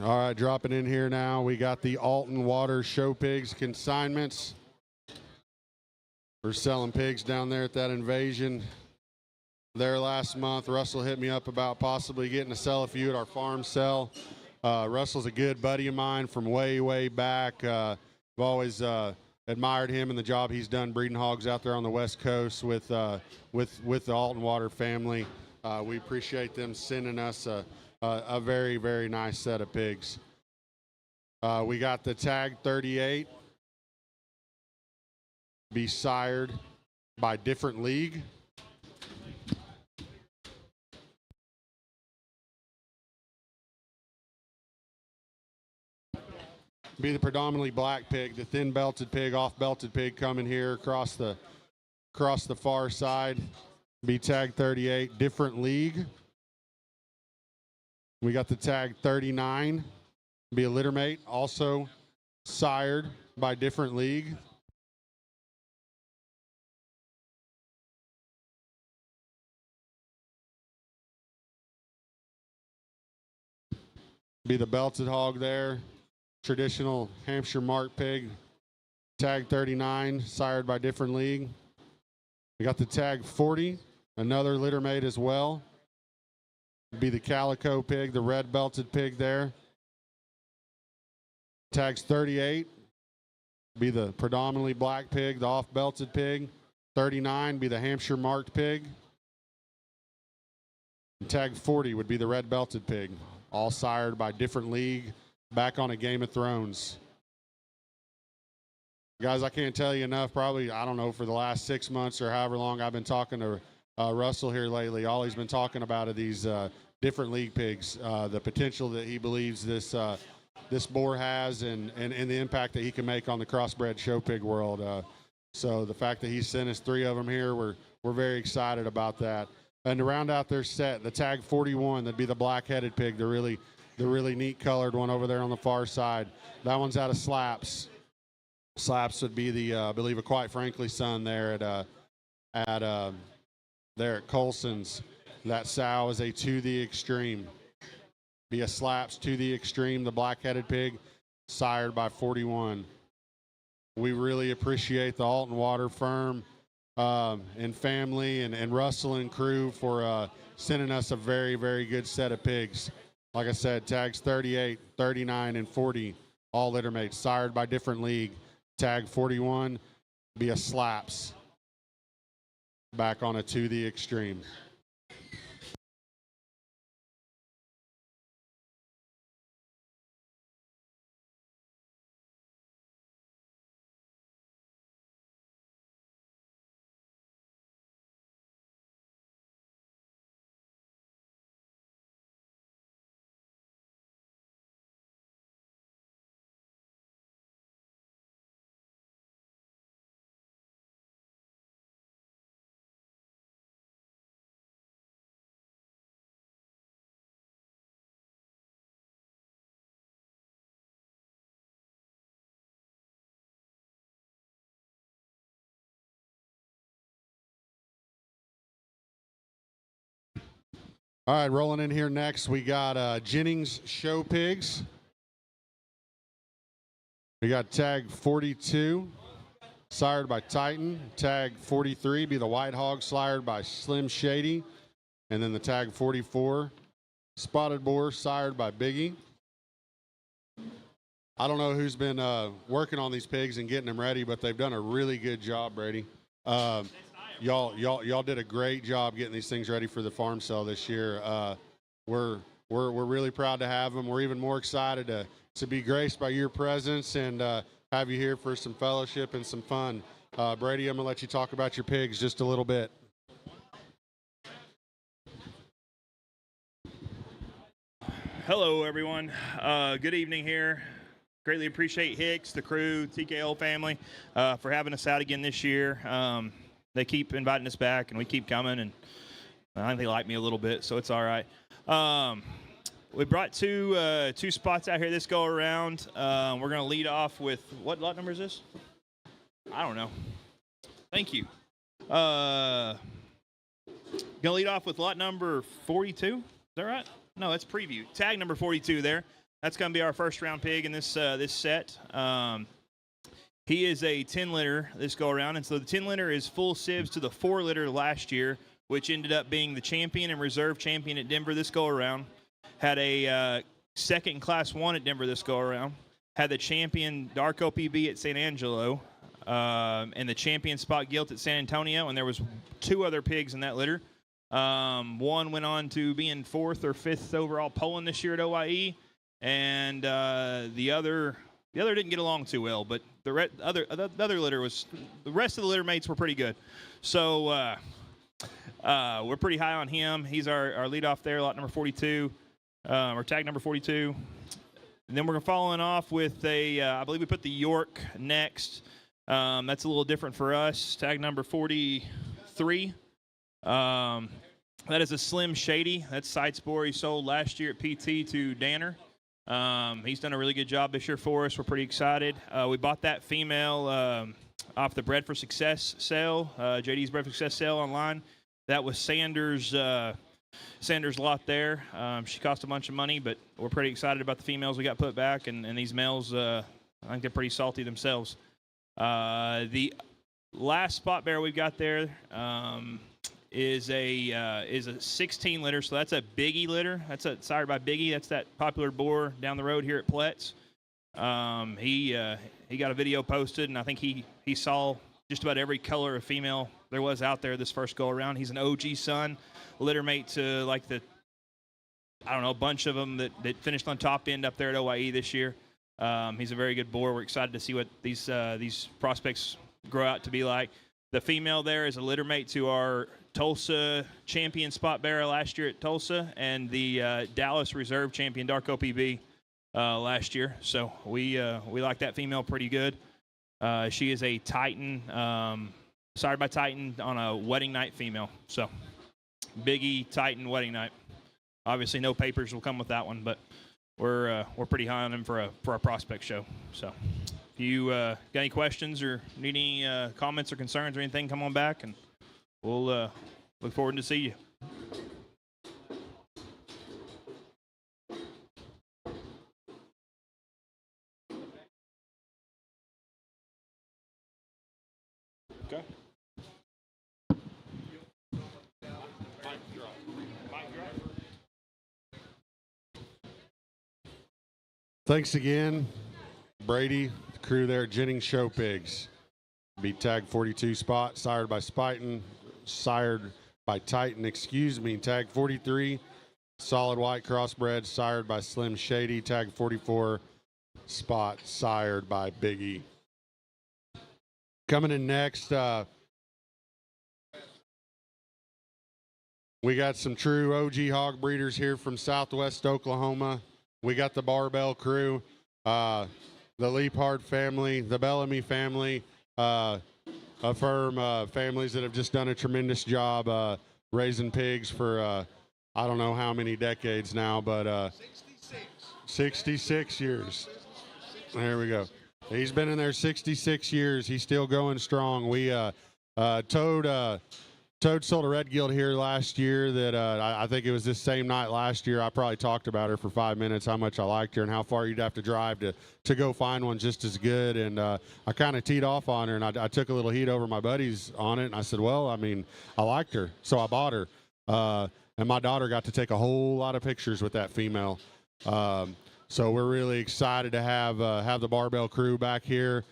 All right, dropping in here now, we got the Alton Water Show Pigs consignments. We're selling pigs down there at that invasion there last month. Russell hit me up about possibly getting to sell a few at our farm sale. Russell's a good buddy of mine from way, way back. I've always admired him and the job he's done breeding hogs out there on the West Coast with the Alton Water family. We appreciate them sending us a very, very nice set of pigs. We got the Tag 38, be sired by different league. Be the predominantly black pig, the thin belted pig, off belted pig coming here across the far side. Be Tag 38, different league. We got the Tag 39, be a litter mate, also sired by different league. Be the belted hog there, traditional Hampshire Mark pig, Tag 39, sired by different league. We got the Tag 40, another litter mate as well. Be the calico pig, the red belted pig there. Tags 38, be the predominantly black pig, the off belted pig. 39 be the Hampshire marked pig. And tag 40 would be the red belted pig, all sired by different league, back on a Game of Thrones. Guys, I can't tell you enough, probably, I don't know, for the last 6 months or however long I've been talking to Russell here lately. All he's been talking about are these different league pigs, the potential that he believes this boar has, and the impact that he can make on the crossbred show pig world. So the fact that he sent us 3 of them here, we're very excited about that. And to round out their set, the Tag 41, that'd be the black-headed pig, the really neat colored one over there on the far side. That one's out of Slaps. Slaps would be the, I believe, a Quite Frankly son there at Colson's. That sow is a To the Extreme. Be a Slaps To the Extreme, the black-headed pig, sired by 41. We really appreciate the Alton Water firm and family and Russell and crew for sending us a very, very good set of pigs. Like I said, tags 38, 39, and 40, all litter mates, sired by different league. Tag 41, be a Slaps, back on a To the Extreme. All right, rolling in here next, we got Jennings Show Pigs. We got tag 42, sired by Titan. Tag 43 be the White Hog, sired by Slim Shady. And then the tag 44, Spotted Boar, sired by Biggie. I don't know who's been working on these pigs and getting them ready, but they've done a really good job, Brady. Y'all did a great job getting these things ready for the farm sale this year. We're really proud to have them. We're even more excited to be graced by your presence and have you here for some fellowship and some fun. Brady, I'm gonna let you talk about your pigs just a little bit. Hello, everyone. Good evening here. Greatly appreciate Hicks, the crew, TKO family for having us out again this year. They keep inviting us back, and we keep coming, and I think they like me a little bit, so it's all right. We brought two spots out here this go around. We're going to lead off with, what lot number is this? I don't know. Thank you. Going to lead off with lot number 42. Is that right? No, that's preview. Tag number 42 there. That's going to be our first round pig in this this set. He is a 10 litter this go around, and so the 10 litter is full sibs to the 4 litter last year, which ended up being the champion and reserve champion at Denver this go around. Had a second in Class 1 at Denver this go around. Had the champion dark OPB at San Angelo, and the champion spot gilt at San Antonio, and there was 2 other pigs in that litter. One went on to be in 4th or 5th overall Poland this year at OIE, and the other didn't get along too well, but the other litter was, the rest of the litter mates were pretty good. So we're pretty high on him. He's our leadoff there, lot number 42, or tag number 42. And then we're following off with I believe we put the York next. That's a little different for us. Tag number 43. That is a Slim Shady. That's Sightspore. He sold last year at PT to Danner. He's done a really good job this year for us. We're pretty excited. We bought that female off the Bred for Success sale, JD's Bred for Success sale online. That was Sanders' lot there. She cost a bunch of money, but we're pretty excited about the females we got put back, and these males, I think they're pretty salty themselves. The last spot bear we've got there is a 16 litter, so that's a Biggie litter. That's sired by Biggie. That's that popular boar down the road here at Pletz. He got a video posted, and I think he saw just about every color of female there was out there this first go around. He's an OG son, litter mate to like a bunch of them that finished on top end up there at OIE this year. He's a very good boar. We're excited to see what these prospects grow out to be like. The female there is a litter mate to our Tulsa champion spot bearer last year at Tulsa, and the Dallas reserve champion dark OPB last year. So we like that female pretty good. She is a Titan, sired by Titan on a wedding night female. So Biggie Titan wedding night. Obviously, no papers will come with that one, but we're pretty high on him for a prospect show. So if you got any questions or need any comments or concerns or anything, come on back, and we'll look forward to see you. Okay. Thanks again, Brady, the crew there at Jennings Show Pigs. Beat tag 42 spot, sired by Titan, tag 43, solid white crossbred, sired by Slim Shady, tag 44 spot, sired by Biggie. Coming in next, we got some true OG hog breeders here from Southwest Oklahoma. We got the Barbell crew, the Leaphard family, the Bellamy family, families that have just done a tremendous job raising pigs for I don't know how many decades now, but 66 years. There we go. He's been in there 66 years. He's still going strong. We Toad sold a red gilt here last year that I think it was this same night last year. I probably talked about her for 5 minutes, how much I liked her and how far you'd have to drive to go find one just as good. And I kind of teed off on her, and I took a little heat over my buddies on it. And I said, well, I mean, I liked her, so I bought her. And my daughter got to take a whole lot of pictures with that female. So we're really excited to have the Barbell crew back here.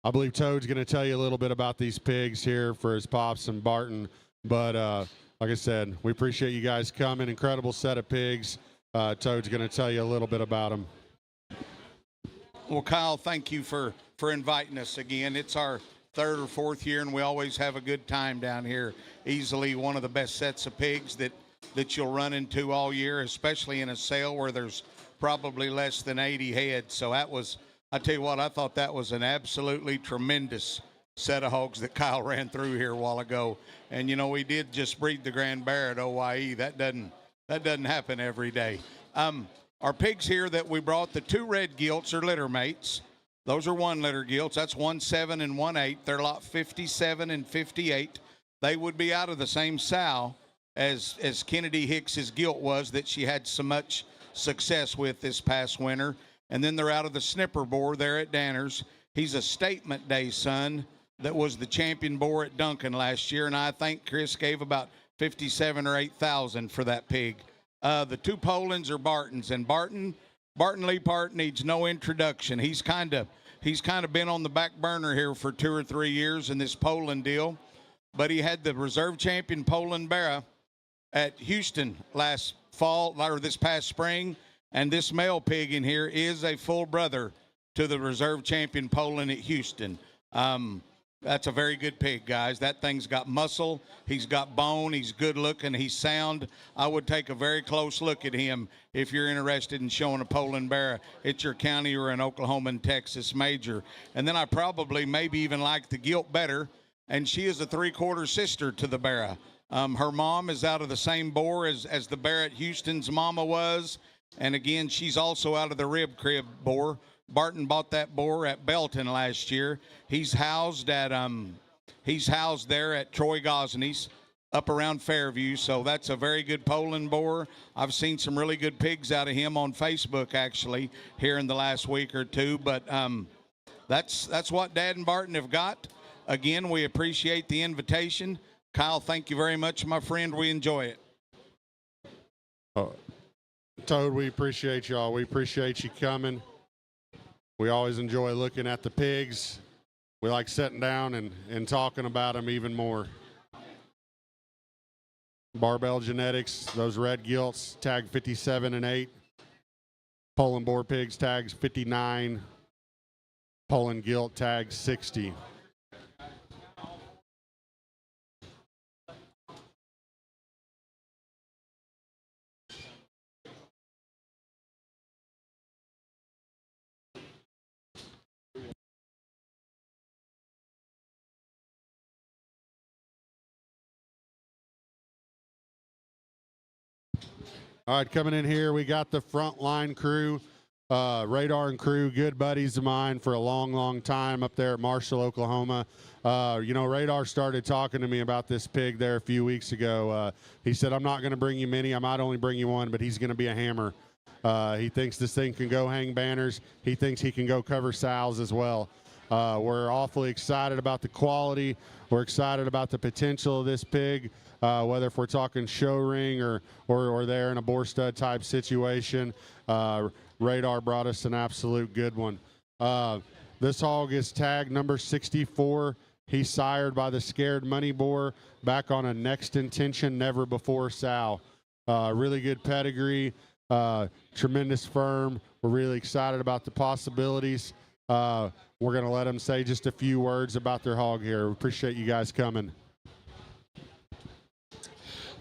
I believe Toad's going to tell you a little bit about these pigs here for his pops and Barton. But like I said, we appreciate you guys coming. Incredible set of pigs. Toad's going to tell you a little bit about them. Well, Kyle, thank you for inviting us again. It's our 3rd or 4th year, and we always have a good time down here. Easily one of the best sets of pigs that you'll run into all year, especially in a sale where there's probably less than 80 heads. So I tell you what, I thought that was an absolutely tremendous set of hogs that Kyle ran through here a while ago. And, you know, we did just breed the Grand Bear at OIE. That doesn't happen every day. Our pigs here that we brought, the 2 red gilts are litter mates. Those are 1 litter gilts. That's 1.7 and 1.8. They're lot 57 and 58. They would be out of the same sow as Kennedy Hicks's gilt was that she had so much success with this past winter. And then they're out of the snipper boar there at Danner's. He's a Statement Day son that was the champion boar at Duncan last year, and I think Chris gave about 57 or 8,000 for that pig. The two Polands are Barton's, and Barton Leapart needs no introduction. He's kind of been on the back burner here for 2 or 3 years in this Poland deal, but he had the reserve champion Poland Barra at Houston last fall or this past spring, and this male pig in here is a full brother to the reserve champion Poland at Houston. That's a very good pig, guys. That thing's got muscle. He's got bone. He's good looking. He's sound. I would take a very close look at him if you're interested in showing a Poland Barra at your county or an Oklahoma and Texas major. And then I probably maybe even like the gilt better, and she is a 3/4 sister to the Barra. Her mom is out of the same boar as the Barra at Houston's mama was. And again, she's also out of the rib crib boar. Barton bought that boar at Belton last year. He's housed there at Troy Gosney's up around Fairview. So that's a very good Poland boar. I've seen some really good pigs out of him on Facebook actually here in the last week or two. But that's what Dad and Barton have got. Again, we appreciate the invitation. Kyle, thank you very much, my friend. We enjoy it. Toad, we appreciate y'all. We appreciate you coming. We always enjoy looking at the pigs. We like sitting down and talking about them even more. Barbell Genetics, those red gilts, tag 57 and 8. Poland boar pigs, tags 59. Poland gilt, tag 60. All right, coming in here, we got the Frontline crew, Radar and crew, good buddies of mine for a long, long time up there at Marshall, Oklahoma. Radar started talking to me about this pig there a few weeks ago. He said, I'm not going to bring you many. I might only bring you one, but he's going to be a hammer. He thinks this thing can go hang banners. He thinks he can go cover sows as well. We're awfully excited about the quality. We're excited about the potential of this pig. Whether if we're talking show ring or there in a boar stud type situation, Radar brought us an absolute good one. This hog is tag number 64. He's sired by the Scared Money boar back on a Next Intention Never Before sow. Really good pedigree, tremendous firm. We're really excited about the possibilities. We're going to let them say just a few words about their hog here. We appreciate you guys coming.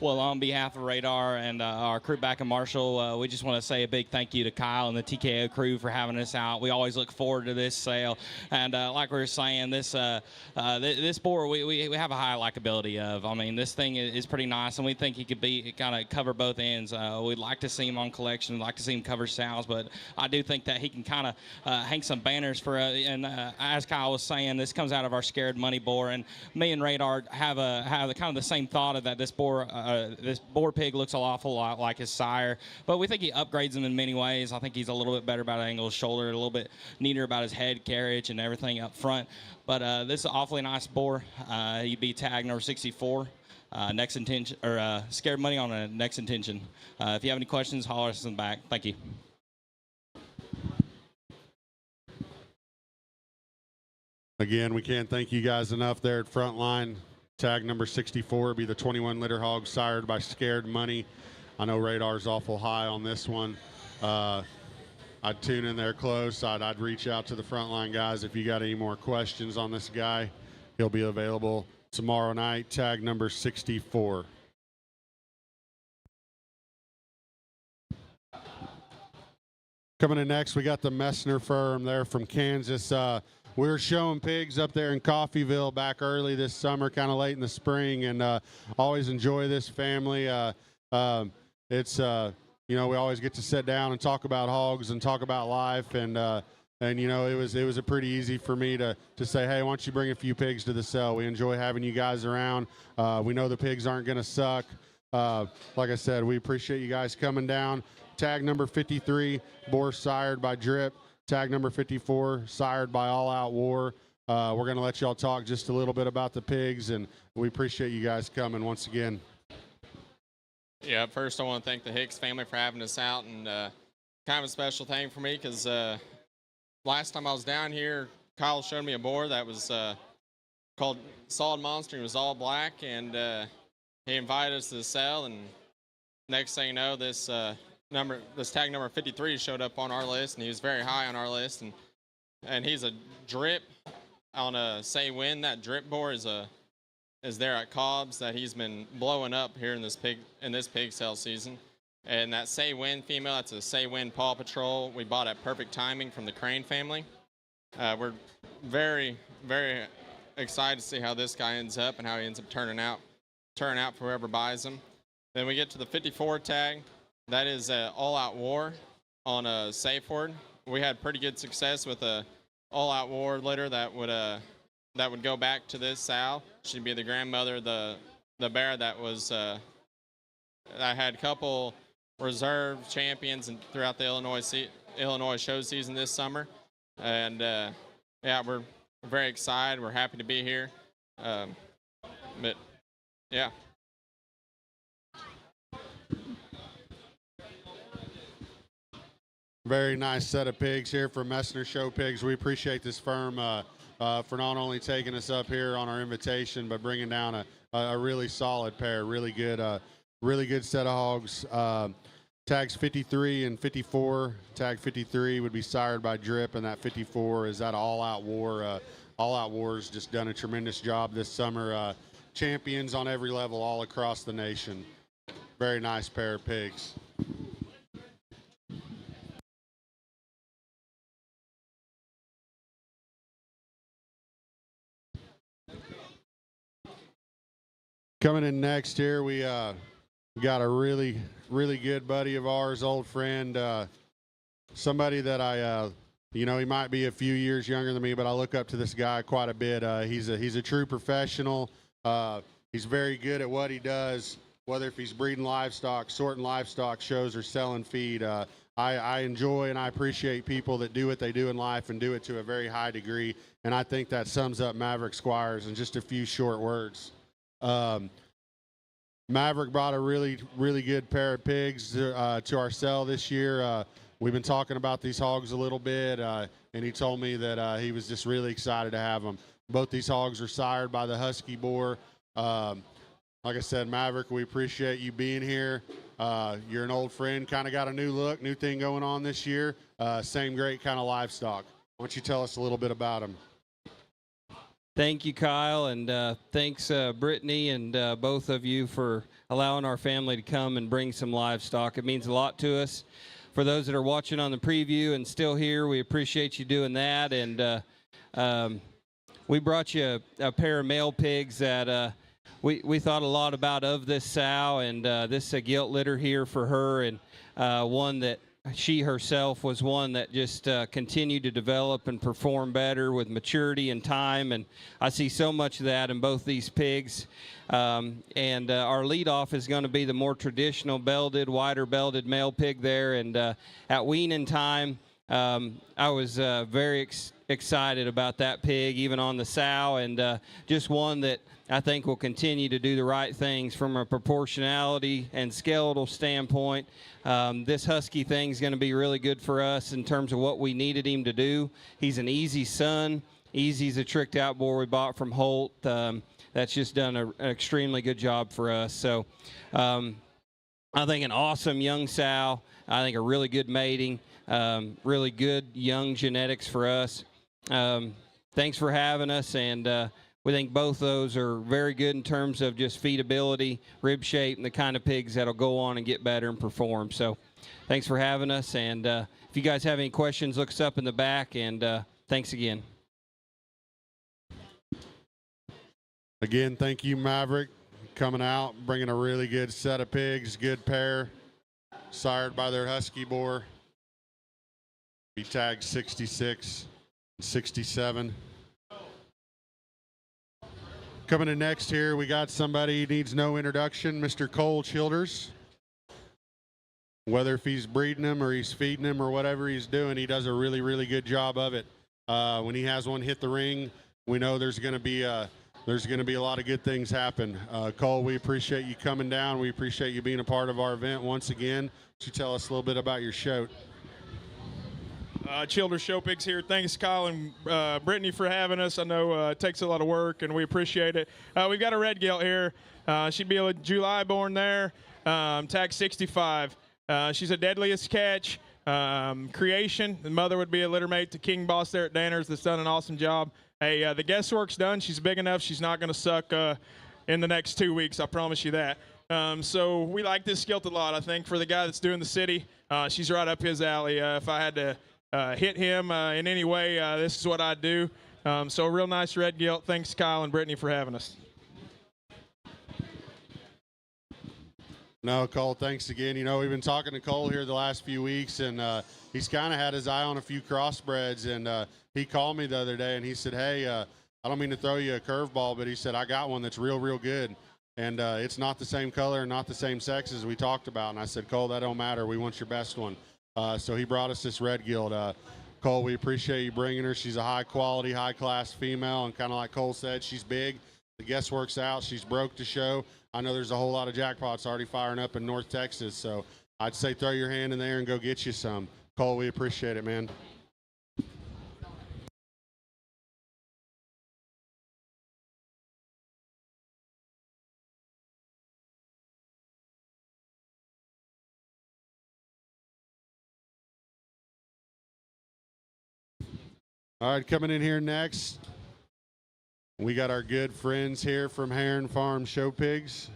Well, on behalf of Radar and our crew back in Marshall, we just want to say a big thank you to Kyle and the TKO crew for having us out. We always look forward to this sale. And like we were saying, this boar we have a high likability of. I mean, this thing is pretty nice, and we think he could kind of cover both ends. We'd like to see him on collection. We'd like to see him cover sows, but I do think that he can kind of hang some banners for and as Kyle was saying, this comes out of our Scared Money boar, and me and Radar have kind of the same thought of that this boar pig looks an awful lot like his sire, but we think he upgrades him in many ways. I think he's a little bit better about the angle of his shoulder, a little bit neater about his head carriage and everything up front. But this is an awfully nice boar. He'd be tag number 64. Next Intention, or Scared Money on a Next Intention. If you have any questions, holler us in the back. Thank you. Again, we can't thank you guys enough there at Frontline. Tag number 64 be the 21 liter hog sired by Scared Money. I know Radar's awful high on this one. I'd tune in there close. I'd reach out to the Frontline guys if you got any more questions on this guy. He'll be available tomorrow night. Tag number 64. Coming in next, we got the Messner firm there from Kansas. We were showing pigs up there in Coffeyville back early this summer, kind of late in the spring, and always enjoy this family. It's we always get to sit down and talk about hogs and talk about life, and it was a pretty easy for me to say, hey, why don't you bring a few pigs to the sale? We enjoy having you guys around. We know the pigs aren't going to suck. Like I said, we appreciate you guys coming down. Tag number 53, boar sired by Drip. Tag number 54, sired by All Out War. We're going to let y'all talk just a little bit about the pigs, and we appreciate you guys coming once again. Yeah, first I want to thank the Hicks family for having us out, and kind of a special thing for me because last time I was down here, Kyle showed me a boar that was called Solid Monster. He was all black, and he invited us to sell, and next thing you know, this tag number 53 showed up on our list, and he was very high on our list, and he's a Drip on a Say Win. That Drip boar is there at Cobb's that he's been blowing up here in this pig sale season. And that Say Win female, that's a Say Win Paw Patrol. We bought at Perfect Timing from the Crane family. We're very, very excited to see how this guy ends up and how he ends up turning out for whoever buys him. Then we get to the 54 tag. That is All Out War on a Safeword. We had pretty good success with a All Out War litter that would go back to this sow. She'd be the grandmother of the bear that was. I had a couple reserve champions throughout the Illinois show season this summer, and yeah, we're very excited. We're happy to be here, but yeah. Very nice set of pigs here from Messner Show Pigs. We appreciate this firm for not only taking us up here on our invitation, but bringing down a really solid pair, really good set of hogs. Tags 53 and 54. Tag 53 would be sired by Drip, and that 54 is that All Out War. All Out War's just done a tremendous job this summer. Champions on every level all across the nation. Very nice pair of pigs. Coming in next here, we got a really good buddy of ours, old friend, somebody that he might be a few years younger than me, but I look up to this guy quite a bit. He's a true professional. He's very good at what he does, whether if he's breeding livestock, sorting livestock shows, or selling feed. I enjoy and I appreciate people that do what they do in life and do it to a very high degree, and I think that sums up Maverick Squires in just a few short words. Maverick brought a really good pair of pigs to our sale this year. We've been talking about these hogs a little bit, and he told me that he was just really excited to have them. Both these hogs are sired by the Husky boar. Like I said, Maverick, we appreciate you being here. You're an old friend, kind of got a new look, new thing going on this year. Same great kind of livestock. Why don't you tell us a little bit about them? Thank you, Kyle, and thanks, Brittany, and both of you for allowing our family to come and bring some livestock. It means a lot to us. For those that are watching on the preview and still here, we appreciate you doing that. And we brought you a pair of male pigs that we thought a lot about of this sow, and this is a gilt litter here for her, and one that she herself was one that just continued to develop and perform better with maturity and time, and I see so much of that in both these pigs. And our leadoff is going to be the more traditional wider belted male pig there, and at weaning time, I was very excited about that pig, even on the sow, and just one that I think will continue to do the right things from a proportionality and skeletal standpoint. This Husky thing is going to be really good for us in terms of what we needed him to do. He's an Easy son. Easy's a tricked out boar we bought from Holt. That's just done an extremely good job for us. So I think an awesome young sow. I think a really good mating. Really good young genetics for us. Thanks for having us, and we think both those are very good in terms of just feedability, rib shape, and the kind of pigs that'll go on and get better and perform. So thanks for having us, and if you guys have any questions, look us up in the back, and thanks again. Again, thank you, Maverick, coming out, bringing a really good set of pigs, good pair, sired by their Husky boar. Be tagged 66, 67. Coming in next here, we got somebody who needs no introduction, Mr. Cole Childers. whether if he's breeding them or he's feeding them or whatever he's doing, he does a really, really good job of it. When he has one hit the ring, we know there's going to be a lot of good things happen. Cole, we appreciate you coming down. We appreciate you being a part of our event once again. Would you tell us a little bit about your show? Childers Show Pigs here. Thanks, Kyle and Brittany, for having us. I know it takes a lot of work, and we appreciate it. We've got a red gilt here. She'd be a July born there, tag 65. She's a deadliest catch. Creation. The mother would be a litter mate to King Boss there at Danner's that's done an awesome job. Hey, the guesswork's done. She's big enough. She's not going to suck in the next 2 weeks. I promise you that. So we like this gilt a lot. I think for the guy that's doing the city, she's right up his alley. If I had to hit him in any way, this is what I'd do. So a real nice red gilt. Thanks, Kyle and Brittany, for having us. No, Cole, thanks again. You know, we've been talking to Cole here the last few weeks, and he's kind of had his eye on a few crossbreds, and he called me the other day, and he said, hey, I don't mean to throw you a curveball, but he said, I got one that's real, real good, and it's not the same color and not the same sex as we talked about. And I said, Cole, that don't matter. We want your best one. So he brought us this red gilt. Cole, we appreciate you bringing her. She's a high-quality, high-class female, and kind of like Cole said, she's big. The guesswork's out. She's broke to show. I know there's a whole lot of jackpots already firing up in North Texas, so I'd say throw your hand in there and go get you some. Cole, we appreciate it, man. All right, coming in here next, we got our good friends here from Heron Farm Show Pigs.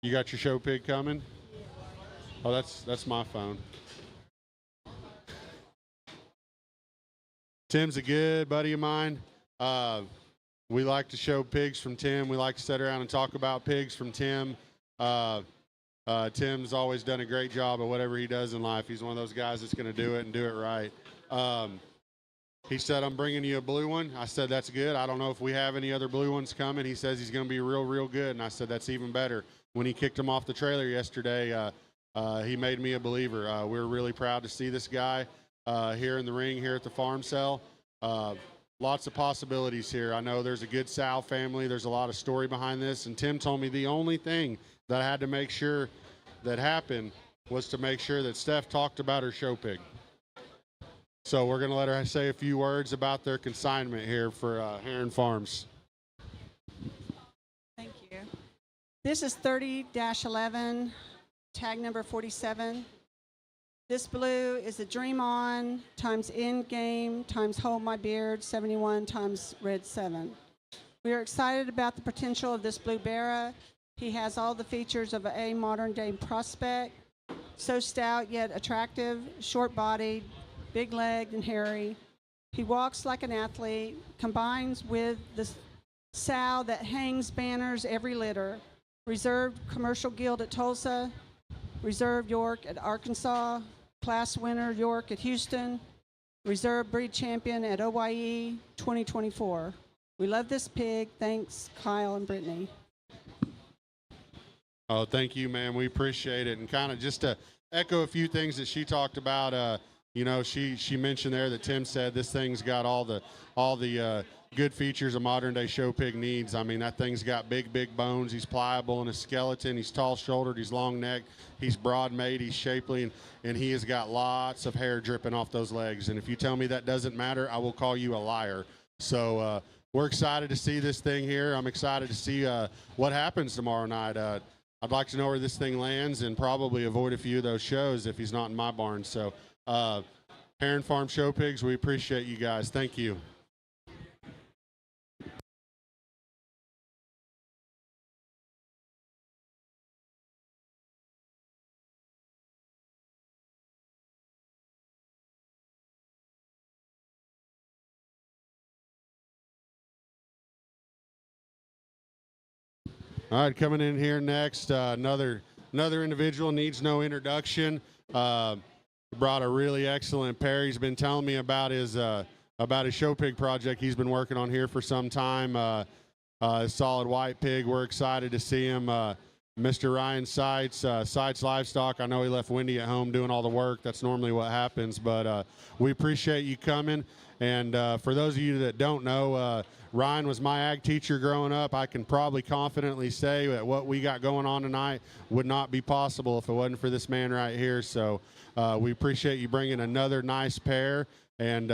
You got your show pig coming? Oh, that's my phone. Tim's a good buddy of mine. We like to show pigs from Tim. We like to sit around and talk about pigs from Tim. Tim's always done a great job at whatever he does in life. He's one of those guys that's going to do it and do it right. He said, I'm bringing you a blue one. I said, that's good. I don't know if we have any other blue ones coming. He says he's going to be real, real good. And I said, that's even better. When he kicked him off the trailer yesterday, he made me a believer. We're really proud to see this guy here in the ring here at the farm sale. Lots of possibilities here. I know there's a good sow family. There's a lot of story behind this. And Tim told me the only thing that I had to make sure that happened was to make sure that Steph talked about her show pig. So we're going to let her say a few words about their consignment here for Heron Farms. Thank you. This is 30-11, tag number 47. This blue is a Dream On times End Game times Hold My Beard 71 times Red 7. We are excited about the potential of this blue Barra. He has all the features of a modern-day prospect. So stout yet attractive, short-bodied, big-legged and hairy. He walks like an athlete, combines with the sow that hangs banners every litter. Reserved Commercial Guild at Tulsa, Reserve York at Arkansas, Class Winner York at Houston, Reserve Breed Champion at OYE 2024. We love this pig. Thanks, Kyle and Brittany. Oh, thank you, man. We appreciate it. And kind of just to echo a few things that she talked about, you know, she mentioned there that Tim said this thing's got all the good features a modern day show pig needs. I mean, that thing's got big bones. He's pliable in his skeleton. He's tall shouldered. He's long necked. He's broad made. He's shapely, and he has got lots of hair dripping off those legs. And if you tell me that doesn't matter, I will call you a liar. So we're excited to see this thing here. I'm excited to see what happens tomorrow night. I'd like to know where this thing lands and probably avoid a few of those shows if he's not in my barn. So Heron Farm Show Pigs, we appreciate you guys. Thank you. All right, coming in here next, another individual needs no introduction. Brought a really excellent pair. He's been telling me about his show pig project he's been working on here for some time. A solid white pig. We're excited to see him Mr. Ryan Seitz, Seitz Livestock. I know he left Wendy at home doing all the work. That's normally what happens, but we appreciate you coming. And for those of you that don't know, Ryan was my ag teacher growing up. I can probably confidently say that what we got going on tonight would not be possible if it wasn't for this man right here. So we appreciate you bringing another nice pair, and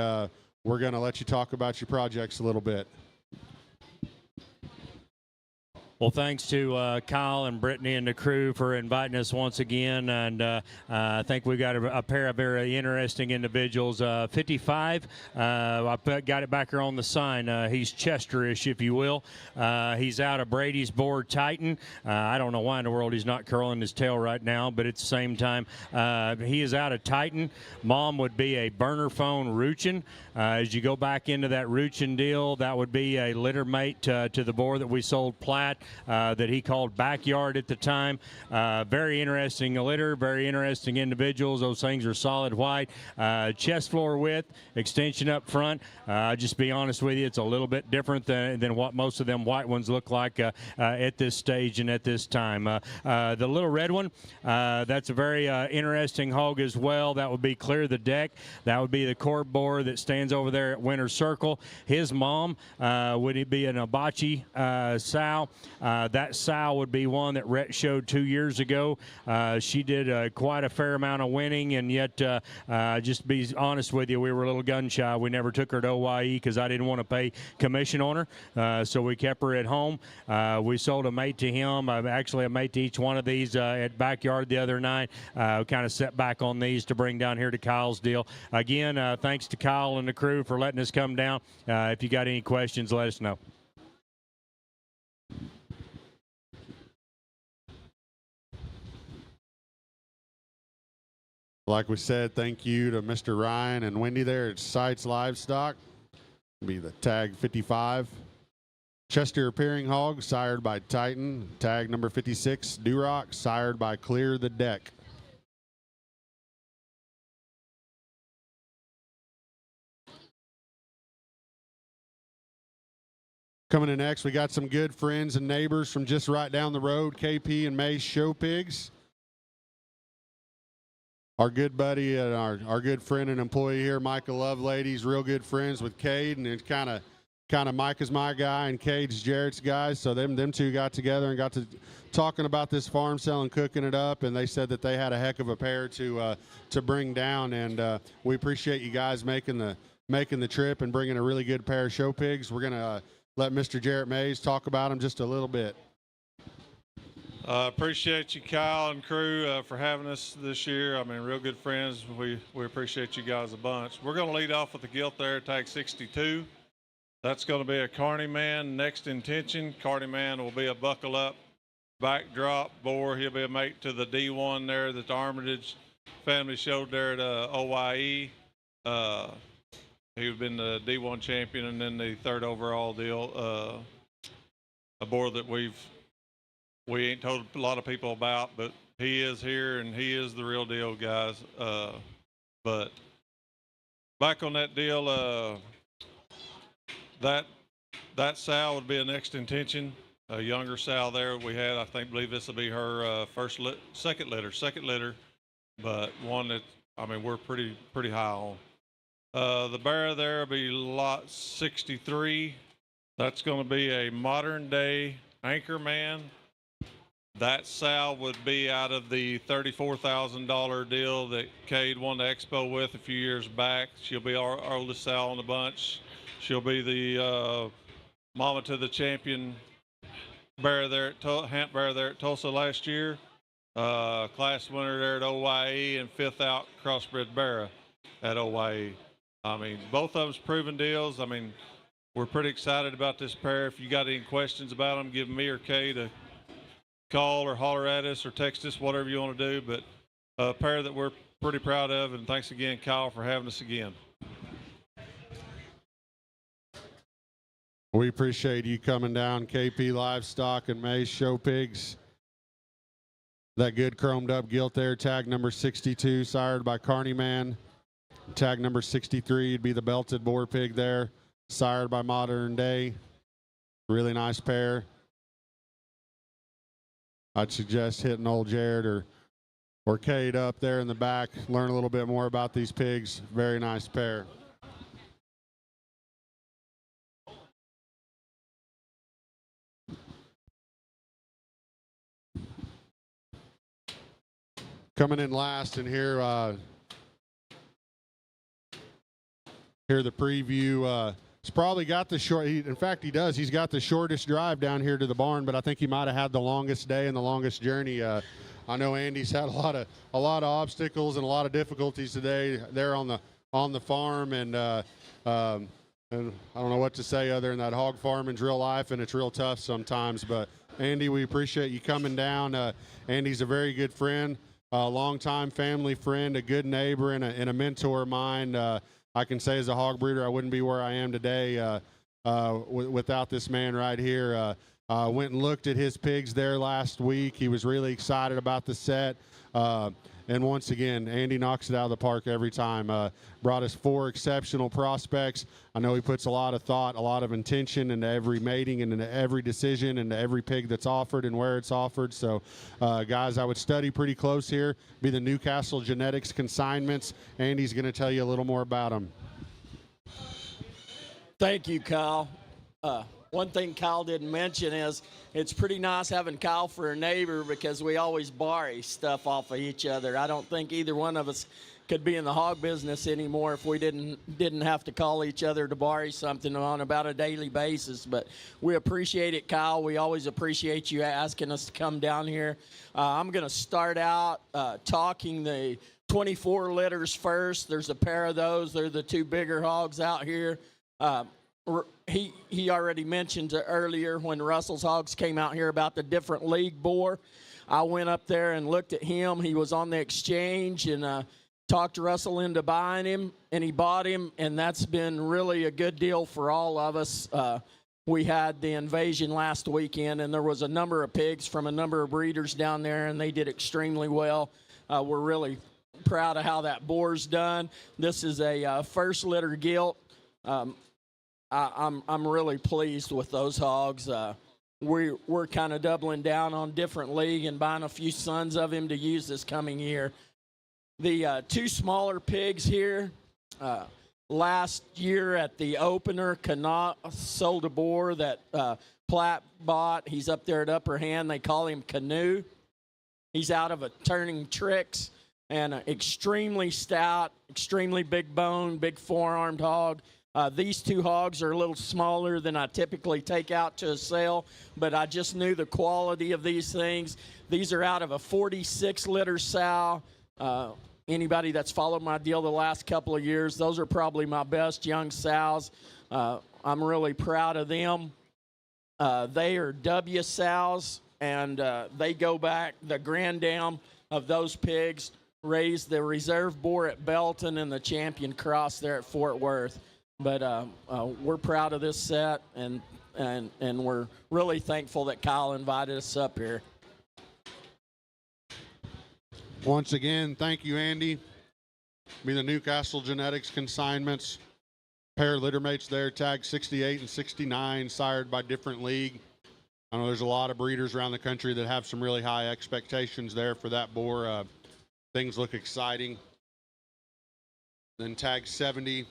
we're going to let you talk about your projects a little bit. Well, thanks to Kyle and Brittany and the crew for inviting us once again, and I think we've got a pair of very interesting individuals. 55, I got it back here on the sign. He's Chester-ish, if you will. He's out of Brady's Board Titan. I don't know why in the world he's not curling his tail right now, but at the same time, he is out of Titan. Mom would be a burner phone Ruchin. As you go back into that Ruchin deal, that would be a litter mate to the boar that we sold Platt. That he called Backyard at the time. Very interesting litter, very interesting individuals. Those things are solid white. Chest floor width, extension up front. Just be honest with you, it's a little bit different than what most of them white ones look like at this stage and at this time. The little red one, that's a very interesting hog as well. That would be Clear the Deck. That would be the court boar that stands over there at Winter Circle. His mom would be an Abachi sow. That sow would be one that Rhett showed 2 years ago. She did quite a fair amount of winning, and yet, just to be honest with you, we were a little gun shy. We never took her to OYE because I didn't want to pay commission on her, so we kept her at home. We sold a mate to him, actually a mate to each one of these at Backyard the other night. Kind of set back on these to bring down here to Kyle's deal. Again, thanks to Kyle and the crew for letting us come down. If you got any questions, let us know. Like we said, thank you to Mr. Ryan and Wendy there at Seitz Livestock. Be the tag 55. Chester Appearing Hog, sired by Titan. Tag number 56, Duroc, sired by Clear the Deck. Coming in next, we got some good friends and neighbors from just right down the road, KP and May's Show Pigs. Our good buddy and our good friend and employee here, Micah Lovelady, real good friends with Cade, and it's kind of Micah's my guy and Cade's Jarrett's guy. So them two got together and got to talking about this farm sale and cooking it up, and they said that they had a heck of a pair to bring down, and we appreciate you guys making the trip and bringing a really good pair of show pigs. We're gonna let Mr. Jarrett Mays talk about them just a little bit. Appreciate you, Kyle and crew, for having us this year. I mean, real good friends. We appreciate you guys a bunch. We're going to lead off with the gilt there, tag 62. That's going to be a Carney Man, Next Intention. Carney Man will be a buckle up, backdrop boar. He'll be a mate to the D1 there that the Armitage family showed there at OYE. He's been the D1 champion and then the third overall deal. A boar that we ain't told a lot of people about, but he is here and he is the real deal, guys. But back on that deal, that sow would be a Next Intention, a younger sow there we had. I believe this will be her second litter, but one that, I mean, we're pretty high on. The bearer there will be lot 63. That's going to be a modern day Anchor Man. That sow would be out of the $34,000 deal that Cade won the expo with a few years back. She'll be our oldest sow in the bunch. She'll be the mama to the champion bearer there Hamp bearer there at Tulsa last year. Class winner there at OYE and fifth out crossbred bearer at OYE. I mean, both of them's proven deals. I mean, we're pretty excited about this pair. If you got any questions about them, give me or Cade a call or holler at us or text us, whatever you want to do. But a pair that we're pretty proud of, and thanks again, Kyle, for having us again. We appreciate you coming down, KP Livestock and May's Show Pigs. That good chromed up gilt there, tag number 62, sired by Carney Man. Tag number 63 would be the belted boar pig there, sired by Modern Day. Really nice pair. I'd suggest hitting old Jared or Cade up there in the back, learn a little bit more about these pigs. Very nice pair. Coming in last, and here the preview. He's probably got the short. In fact, he does. He's got the shortest drive down here to the barn, but I think he might have had the longest day and the longest journey. I know Andy's had a lot of obstacles and a lot of difficulties today there on the farm, and I don't know what to say other than that hog farming's real life, and it's real tough sometimes. But Andy, we appreciate you coming down. Andy's a very good friend, a longtime family friend, a good neighbor, and a mentor of mine. I can say as a hog breeder, I wouldn't be where I am today without this man right here. Went and looked at his pigs there last week. He was really excited about the set. And once again, Andy knocks it out of the park every time. Brought us 4 exceptional prospects. I know he puts a lot of thought, a lot of intention into every mating and into every decision, into every pig that's offered and where it's offered. So, guys, I would study pretty close here. Be the Newcastle Genetics consignments. Andy's going to tell you a little more about them. Thank you, Kyle. One thing Kyle didn't mention is it's pretty nice having Kyle for a neighbor because we always borrow stuff off of each other. I don't think either one of us could be in the hog business anymore if we didn't have to call each other to borrow something on about a daily basis. But we appreciate it, Kyle. We always appreciate you asking us to come down here. I'm going to start out talking the 24 litters first. There's a pair of those. They're the 2 bigger hogs out here. He already mentioned earlier when Russell's Hogs came out here about the different league boar. I went up there and looked at him. He was on the exchange and talked Russell into buying him, and he bought him, and that's been really a good deal for all of us. We had the invasion last weekend, and there was a number of pigs from a number of breeders down there, and they did extremely well. We're really proud of how that boar's done. This is a first litter gilt. I'm really pleased with those hogs. We're kind of doubling down on different league and buying a few sons of him to use this coming year. The 2 smaller pigs here, last year at the opener, Canot sold a boar that Platt bought. He's up there at Upper Hand. They call him Canoe. He's out of a Turning Tricks and extremely stout, extremely big bone, big 4-armed hog. These 2 hogs are a little smaller than I typically take out to a sale, but I just knew the quality of these things. These are out of a 46-liter sow. Anybody that's followed my deal the last couple of years, those are probably my best young sows. I'm really proud of them. They are W sows, and they go back. The granddam of those pigs raised the reserve boar at Belton and the champion cross there at Fort Worth. But we're proud of this set, and we're really thankful that Kyle invited us up here. Once again, thank you, Andy. Be the Newcastle Genetics consignments. Pair of litter mates there, tag 68 and 69, sired by different league. I know there's a lot of breeders around the country that have some really high expectations there for that boar. Things look exciting. Then tag 70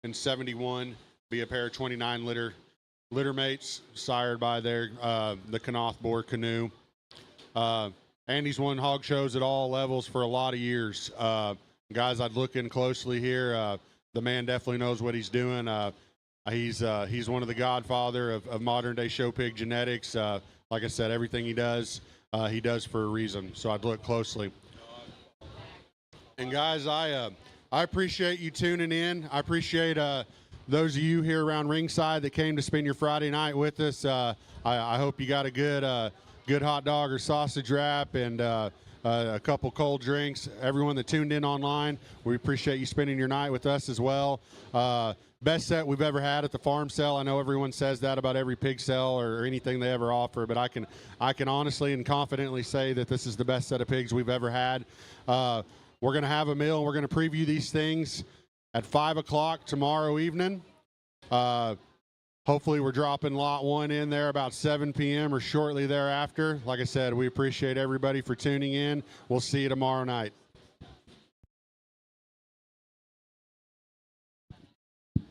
and 71 be a pair of 29 litter mates, sired by their the Kanoth boar Canoe. Andy's won hog shows at all levels for a lot of years. Guys, I'd look in closely here. The man definitely knows what he's doing. He's one of the godfather of modern day show pig genetics. Like I said, everything he does for a reason. So I'd look closely. And guys, I appreciate you tuning in. I appreciate those of you here around ringside that came to spend your Friday night with us. I hope you got a good hot dog or sausage wrap and a couple cold drinks. Everyone that tuned in online, we appreciate you spending your night with us as well. Best set we've ever had at the farm sale. I know everyone says that about every pig sale or anything they ever offer, but I can honestly and confidently say that this is the best set of pigs we've ever had. We're going to have a meal. We're going to preview these things at 5 o'clock tomorrow evening. Hopefully we're dropping lot 1 in there about 7 p.m. or shortly thereafter. Like I said, we appreciate everybody for tuning in. We'll see you tomorrow night. I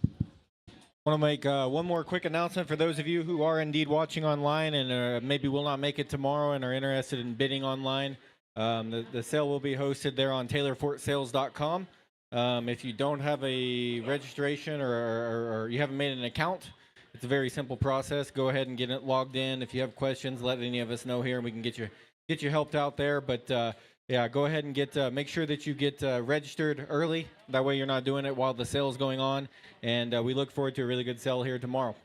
want to make one more quick announcement for those of you who are indeed watching online and maybe will not make it tomorrow and are interested in bidding online. The sale will be hosted there on TaylorFortSales.com. If you don't have a registration or you haven't made an account, it's a very simple process. Go ahead and get it logged in. If you have questions, let any of us know here, and we can get you helped out there. But yeah, go ahead and make sure that you get registered early. That way you're not doing it while the sale is going on. And we look forward to a really good sale here tomorrow.